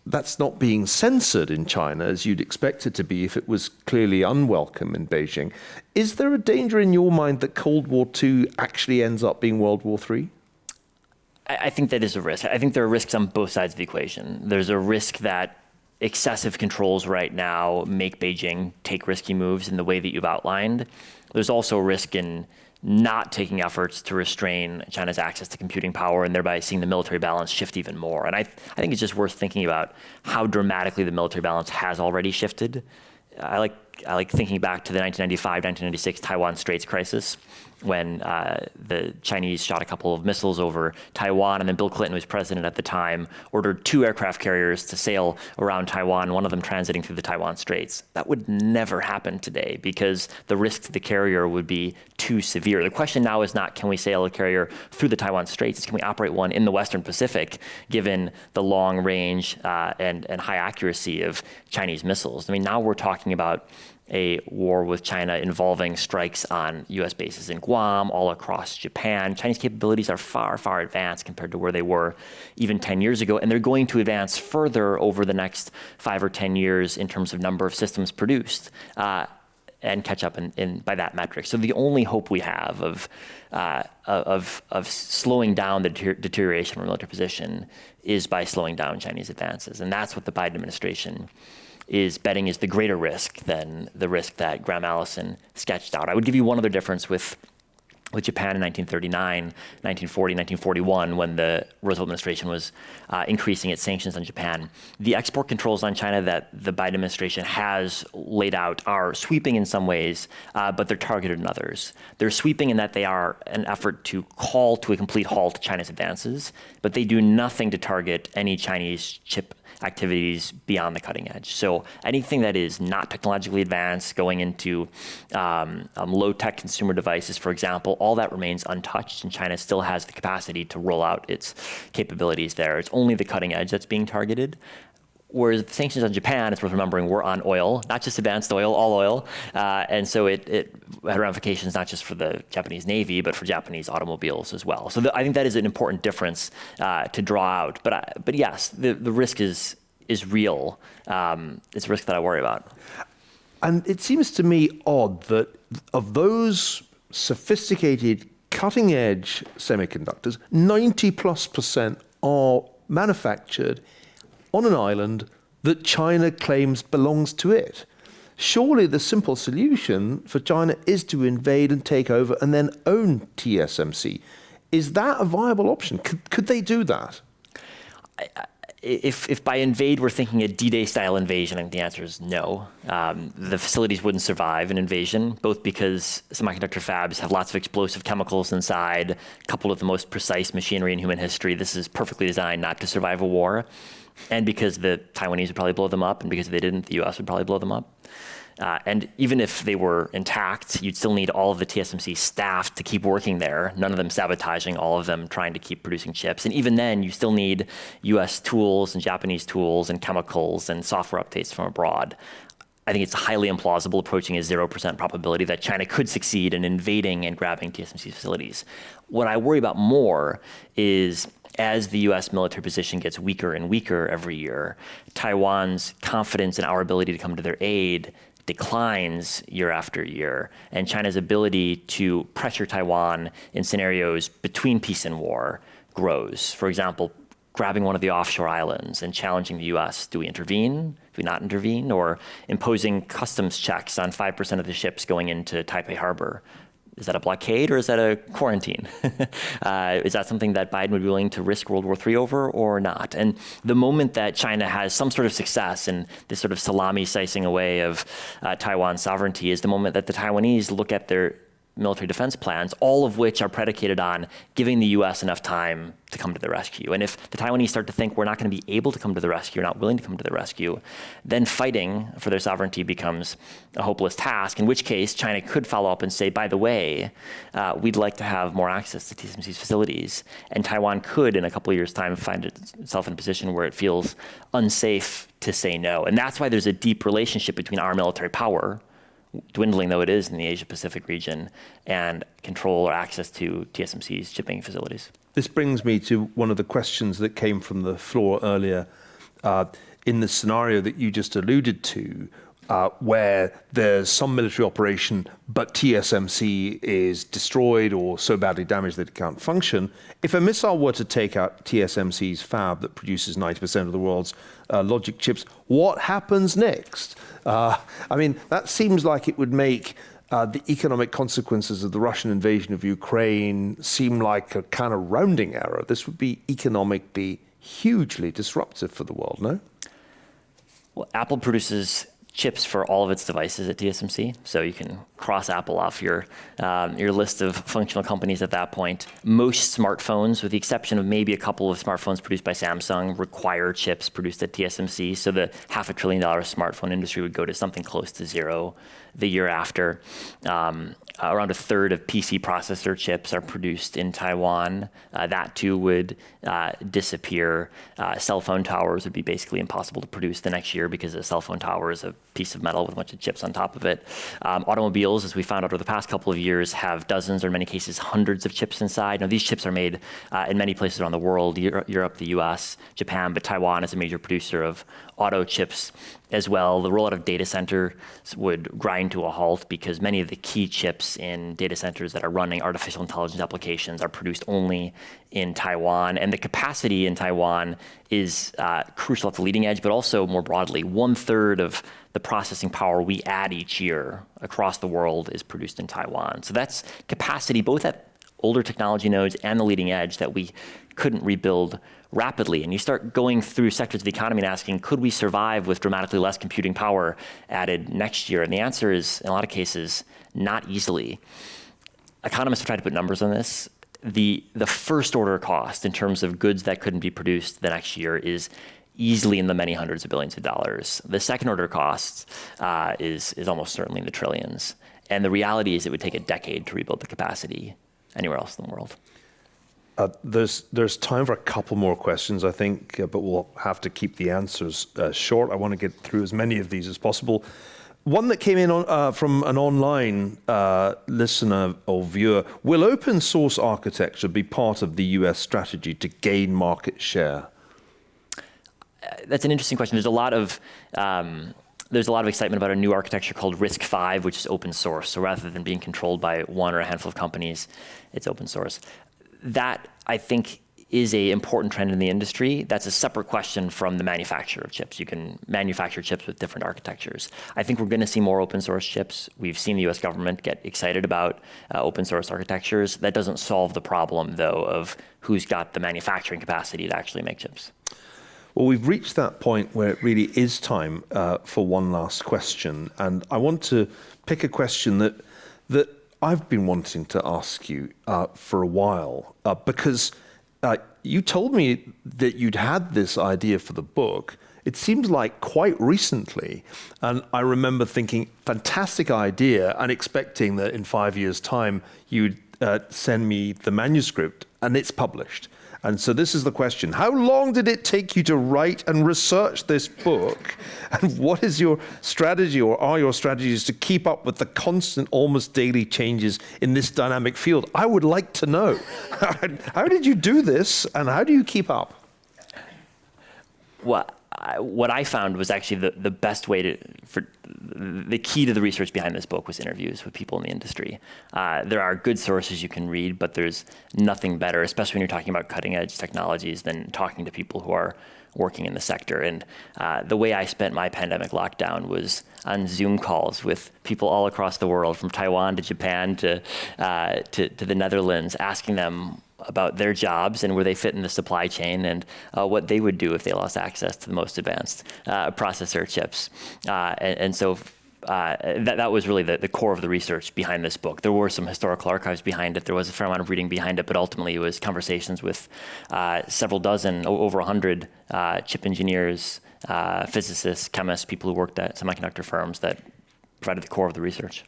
that's not being censored in China as you'd expect it to be if it was clearly unwelcome in Beijing. Is there a danger in your mind that Cold War II actually ends up being World War III? I think that is a risk. I think there are risks on both sides of the equation. There's a risk that excessive controls right now make Beijing take risky moves in the way that you've outlined. There's also a risk in not taking efforts to restrain China's access to computing power, and thereby seeing the military balance shift even more. And I think it's just worth thinking about how dramatically the military balance has already shifted. I like thinking back to the 1995-1996 Taiwan Straits crisis, when the Chinese shot a couple of missiles over Taiwan, and then Bill Clinton, who was president at the time, ordered 2 aircraft carriers to sail around Taiwan, one of them transiting through the Taiwan Straits. That would never happen today because the risk to the carrier would be too severe. The question now is not, can we sail a carrier through the Taiwan Straits? It's, can we operate one in the Western Pacific, given the long range and high accuracy of Chinese missiles? I mean, now we're talking about a war with China involving strikes on US bases in Guam, all across Japan. Chinese capabilities are far, far advanced compared to where they were even 10 years ago, and they're going to advance further over the next 5 or 10 years in terms of number of systems produced, and catch up in by that metric. So the only hope we have of slowing down the deterioration of our military position is by slowing down Chinese advances, and that's what the Biden administration is betting is the greater risk than the risk that Graham Allison sketched out. I would give you one other difference with Japan in 1939, 1940, 1941, when the Roosevelt administration was increasing its sanctions on Japan. The export controls on China that the Biden administration has laid out are sweeping in some ways, but they're targeted in others. They're sweeping in that they are an effort to call to a complete halt to China's advances, but they do nothing to target any Chinese chip activities beyond the cutting edge. So anything that is not technologically advanced, going into low-tech consumer devices, for example, all that remains untouched, and China still has the capacity to roll out its capabilities there. It's only the cutting edge that's being targeted. Whereas the sanctions on Japan, it's worth remembering, were on oil, not just advanced oil, all oil. And so it had ramifications not just for the Japanese Navy, but for Japanese automobiles as well. So I think that is an important difference to draw out. But yes, the risk is real. It's a risk that I worry about. And it seems to me odd that of those sophisticated, cutting-edge semiconductors, 90+% are manufactured on an island that China claims belongs to it. Surely the simple solution for China is to invade and take over and then own TSMC. Is that a viable option? Could they do that? If by invade we're thinking a D-Day style invasion, I think the answer is no. The facilities wouldn't survive an invasion, both because semiconductor fabs have lots of explosive chemicals inside, coupled with the most precise machinery in human history. This is perfectly designed not to survive a war. And because the Taiwanese would probably blow them up, and because if they didn't, the US would probably blow them up. And even if they were intact, you'd still need all of the TSMC staff to keep working there, none of them sabotaging, all of them trying to keep producing chips. And even then, you still need US tools and Japanese tools and chemicals and software updates from abroad. I think it's highly implausible, approaching a 0% probability that China could succeed in invading and grabbing TSMC's facilities. What I worry about more is, as the US military position gets weaker and weaker every year, Taiwan's confidence in our ability to come to their aid declines year after year, and China's ability to pressure Taiwan in scenarios between peace and war grows. For example, grabbing one of the offshore islands and challenging the US. Do we intervene? Do we not intervene? Or imposing customs checks on 5% of the ships going into Taipei Harbor. Is that a blockade or is that a quarantine? Is that something that Biden would be willing to risk World War III over or not? And the moment that China has some sort of success in this sort of salami slicing away of Taiwan's sovereignty is the moment that the Taiwanese look at their military defense plans, all of which are predicated on giving the US enough time to come to the rescue. And if the Taiwanese start to think we're not going to be able to come to the rescue, not willing to come to the rescue, then fighting for their sovereignty becomes a hopeless task, in which case China could follow up and say, by the way, we'd like to have more access to TSMC's facilities. And Taiwan could, in a couple of years' time, find itself in a position where it feels unsafe to say no. And that's why there's a deep relationship between our military power, dwindling though it is in the Asia-Pacific region, and control or access to TSMC's shipping facilities. This brings me to one of the questions that came from the floor earlier. In the scenario that you just alluded to, where there's some military operation, but TSMC is destroyed or so badly damaged that it can't function, if a missile were to take out TSMC's fab that produces 90% of the world's logic chips, what happens next? I mean, that seems like it would make the economic consequences of the Russian invasion of Ukraine seem like a kind of rounding error. This would be economically hugely disruptive for the world, no? Well, Apple produces chips for all of its devices at TSMC, so you can cross Apple off your list of functional companies at that point. Most smartphones, with the exception of maybe a couple of smartphones produced by Samsung, require chips produced at TSMC, so the $500 billion smartphone industry would go to something close to zero the year after. Around a third of PC processor chips are produced in Taiwan. That too would disappear. Cell phone towers would be basically impossible to produce the next year because a cell phone tower is a piece of metal with a bunch of chips on top of it. Automobiles, as we found out over the past couple of years, have dozens or in many cases hundreds of chips inside. Now these chips are made in many places around the world, Europe, the US, Japan, but Taiwan is a major producer of auto chips as well. The rollout of data centers would grind to a halt because many of the key chips in data centers that are running artificial intelligence applications are produced only in Taiwan. And the capacity in Taiwan is crucial at the leading edge, but also more broadly, 1/3 of the processing power we add each year across the world is produced in Taiwan. So that's capacity both at older technology nodes and the leading edge that we couldn't rebuild rapidly. And you start going through sectors of the economy and asking, could we survive with dramatically less computing power added next year? And the answer is, in a lot of cases, not easily. Economists have tried to put numbers on this. The first order cost in terms of goods that couldn't be produced the next year is easily in the many hundreds of billions of dollars. The second order cost is almost certainly in the trillions. And the reality is it would take a decade to rebuild the capacity anywhere else in the world. There's time for a couple more questions, I think, but we'll have to keep the answers short. I want to get through as many of these as possible. One that came in from an online listener or viewer: will open source architecture be part of the US strategy to gain market share? That's an interesting question. There's a lot of excitement about a new architecture called RISC-V, which is open source. So rather than being controlled by one or a handful of companies, it's open source. That, I think, is an important trend in the industry. That's a separate question from the manufacture of chips. You can manufacture chips with different architectures. I think we're going to see more open source chips. We've seen the US government get excited about open source architectures. That doesn't solve the problem, though, of who's got the manufacturing capacity to actually make chips. Well, we've reached that point where it really is time for one last question. And I want to pick a question that I've been wanting to ask you for a while, because you told me that you'd had this idea for the book. It seems like quite recently, and I remember thinking, fantastic idea, and expecting that in 5 years' time you'd send me the manuscript, and it's published. And so this is the question. How long did it take you to write and research this book? And what is your strategy, or are your strategies, to keep up with the constant, almost daily changes in this dynamic field? I would like to know. How did you do this, and how do you keep up? What I found was actually the best way the key to the research behind this book was interviews with people in the industry. There are good sources you can read, but there's nothing better, especially when you're talking about cutting edge technologies, than talking to people who are working in the sector. And the way I spent my pandemic lockdown was on Zoom calls with people all across the world, from Taiwan to Japan to the Netherlands, asking them about their jobs and where they fit in the supply chain, and what they would do if they lost access to the most advanced processor chips. So that was really the core of the research behind this book. There were some historical archives behind it. There was a fair amount of reading behind it, but ultimately it was conversations with several dozen, over 100 chip engineers, physicists, chemists, people who worked at semiconductor firms that provided the core of the research.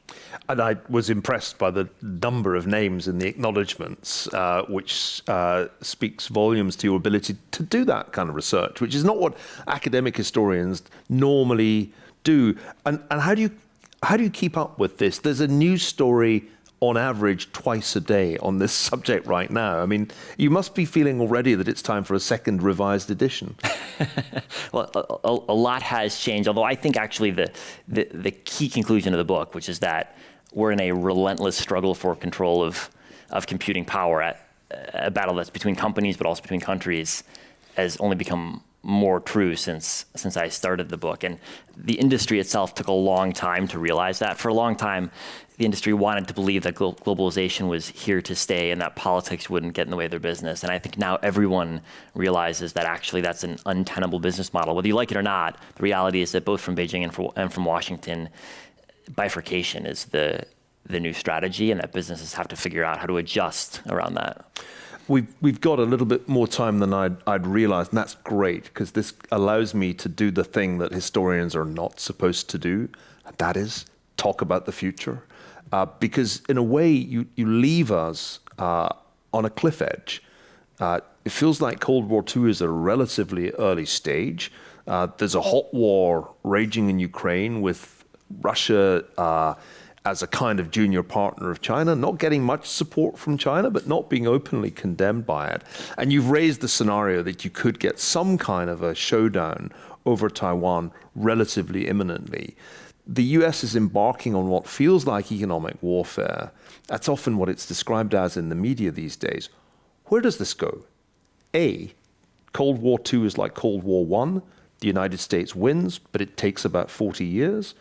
And I was impressed by the number of names in the acknowledgements, which speaks volumes to your ability to do that kind of research, which is not what academic historians normally do. And how do you keep up with this? There's a news story on average twice a day on this subject right now. I mean, you must be feeling already that it's time for a second revised edition. Well, a lot has changed, although I think actually the key conclusion of the book, which is that we're in a relentless struggle for control of computing power, at a battle that's between companies but also between countries, has only become more true since I started the book. And the industry itself took a long time to realize that. For a long time, the industry wanted to believe that globalization was here to stay and that politics wouldn't get in the way of their business. And I think now everyone realizes that actually that's an untenable business model. Whether you like it or not, the reality is that both from Beijing and from Washington, bifurcation is the new strategy, and that businesses have to figure out how to adjust around that. We've got a little bit more time than I'd realized, and that's great, because this allows me to do the thing that historians are not supposed to do, and that is talk about the future. Because in a way, you leave us on a cliff edge. It feels like Cold War II is a relatively early stage. There's a hot war raging in Ukraine with Russia as a kind of junior partner of China, not getting much support from China, but not being openly condemned by it. And you've raised the scenario that you could get some kind of a showdown over Taiwan relatively imminently. The US is embarking on what feels like economic warfare. That's often what it's described as in the media these days. Where does this go? A, Cold War II is like Cold War I. The United States wins, but it takes about 40 years.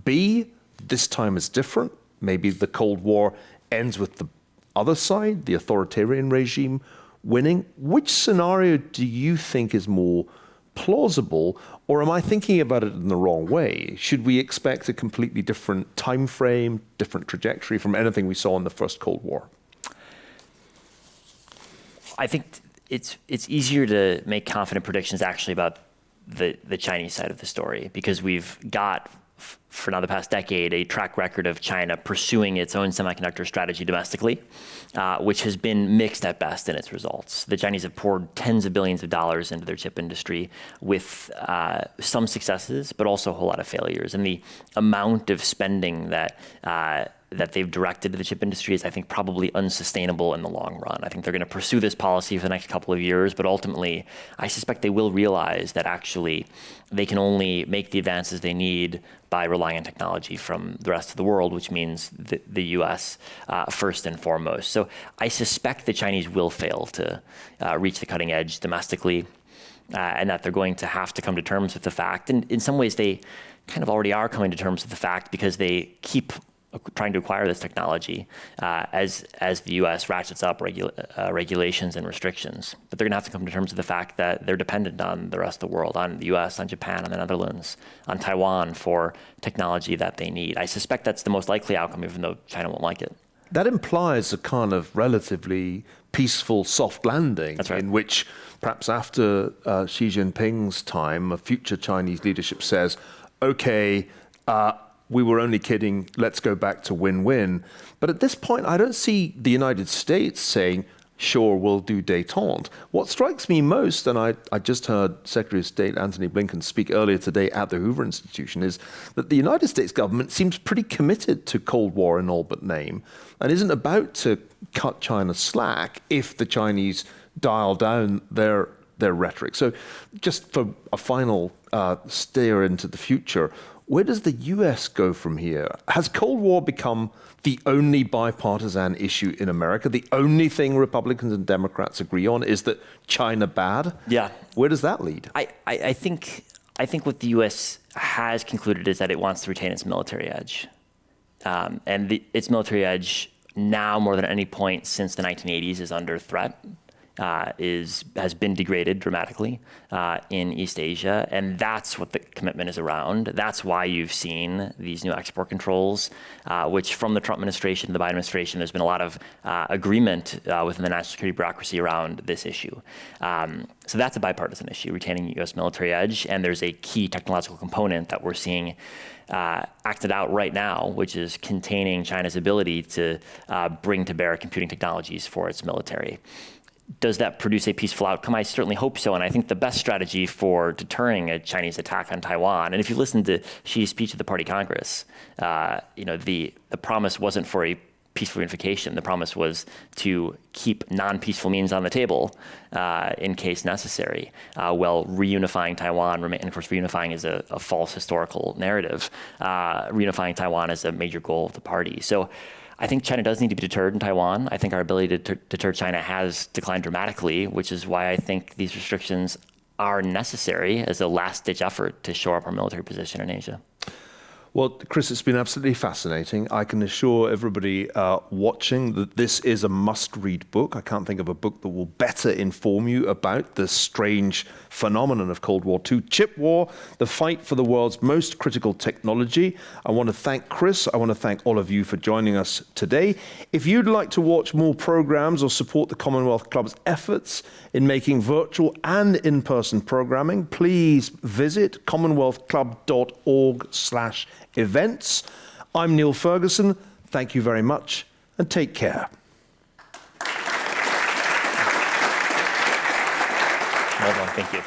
B, this time is different. Maybe the Cold War ends with the other side, the authoritarian regime, winning. Which scenario do you think is more plausible, or am I thinking about it in the wrong way? Should we expect a completely different time frame, different trajectory from anything we saw in the first Cold War? I think it's easier to make confident predictions actually about the Chinese side of the story, because we've got, for now the past decade, a track record of China pursuing its own semiconductor strategy domestically, which has been mixed at best in its results. The Chinese have poured tens of billions of dollars into their chip industry with some successes, but also a whole lot of failures. And the amount of spending that they've directed to the chip industry is, I think, probably unsustainable in the long run. I think they're going to pursue this policy for the next couple of years, but ultimately, I suspect they will realize that actually they can only make the advances they need by relying on technology from the rest of the world, which means the US first and foremost. So I suspect the Chinese will fail to reach the cutting edge domestically, and that they're going to have to come to terms with the fact. And in some ways, they kind of already are coming to terms with the fact, because they keep trying to acquire this technology as the U.S. ratchets up regulations and restrictions. But they're going to have to come to terms with the fact that they're dependent on the rest of the world, on the U.S., on Japan, on the Netherlands, on Taiwan for technology that they need. I suspect that's the most likely outcome, even though China won't like it. that implies a kind of relatively peaceful soft landing. That's right. In which perhaps after Xi Jinping's time, a future Chinese leadership says, okay, we were only kidding, let's go back to win-win. But at this point, I don't see the United States saying, sure, we'll do détente. What strikes me most, and I just heard Secretary of State Antony Blinken speak earlier today at the Hoover Institution, is that the United States government seems pretty committed to Cold War in all but name and isn't about to cut China slack if the Chinese dial down their rhetoric. So just for a final steer into the future, where does the US go from here? Has Cold War become the only bipartisan issue in America? The only thing Republicans and Democrats agree on is that China bad? Yeah. Where does that lead? I think what the U.S. has concluded is that it wants to retain its military edge. And its military edge now more than any point since the 1980s is under threat. Has been degraded dramatically in East Asia, and that's what the commitment is around. That's why you've seen these new export controls, which from the Trump administration to the Biden administration, there's been a lot of agreement within the national security bureaucracy around this issue. So that's a bipartisan issue, retaining U.S. military edge, and there's a key technological component that we're seeing acted out right now, which is containing China's ability to bring to bear computing technologies for its military. Does that produce a peaceful outcome? I certainly hope so. And I think the best strategy for deterring a Chinese attack on Taiwan, and if you listen to Xi's speech at the Party Congress, the promise wasn't for a peaceful reunification. The promise was to keep non-peaceful means on the table in case necessary, while reunifying Taiwan, and of course reunifying is a false historical narrative, reunifying Taiwan is a major goal of the party. So I think China does need to be deterred in Taiwan. I think our ability to deter China has declined dramatically, which is why I think these restrictions are necessary as a last-ditch effort to shore up our military position in Asia. Well, Chris, it's been absolutely fascinating. I can assure everybody watching that this is a must-read book. I can't think of a book that will better inform you about the strange phenomenon of Cold War II. Chip War, the fight for the world's most critical technology. I want to thank Chris. I want to thank all of you for joining us today. If you'd like to watch more programs or support the Commonwealth Club's efforts in making virtual and in-person programming, please visit commonwealthclub.org/events. I'm Neil Ferguson. Thank you very much and take care. Well done. Thank you.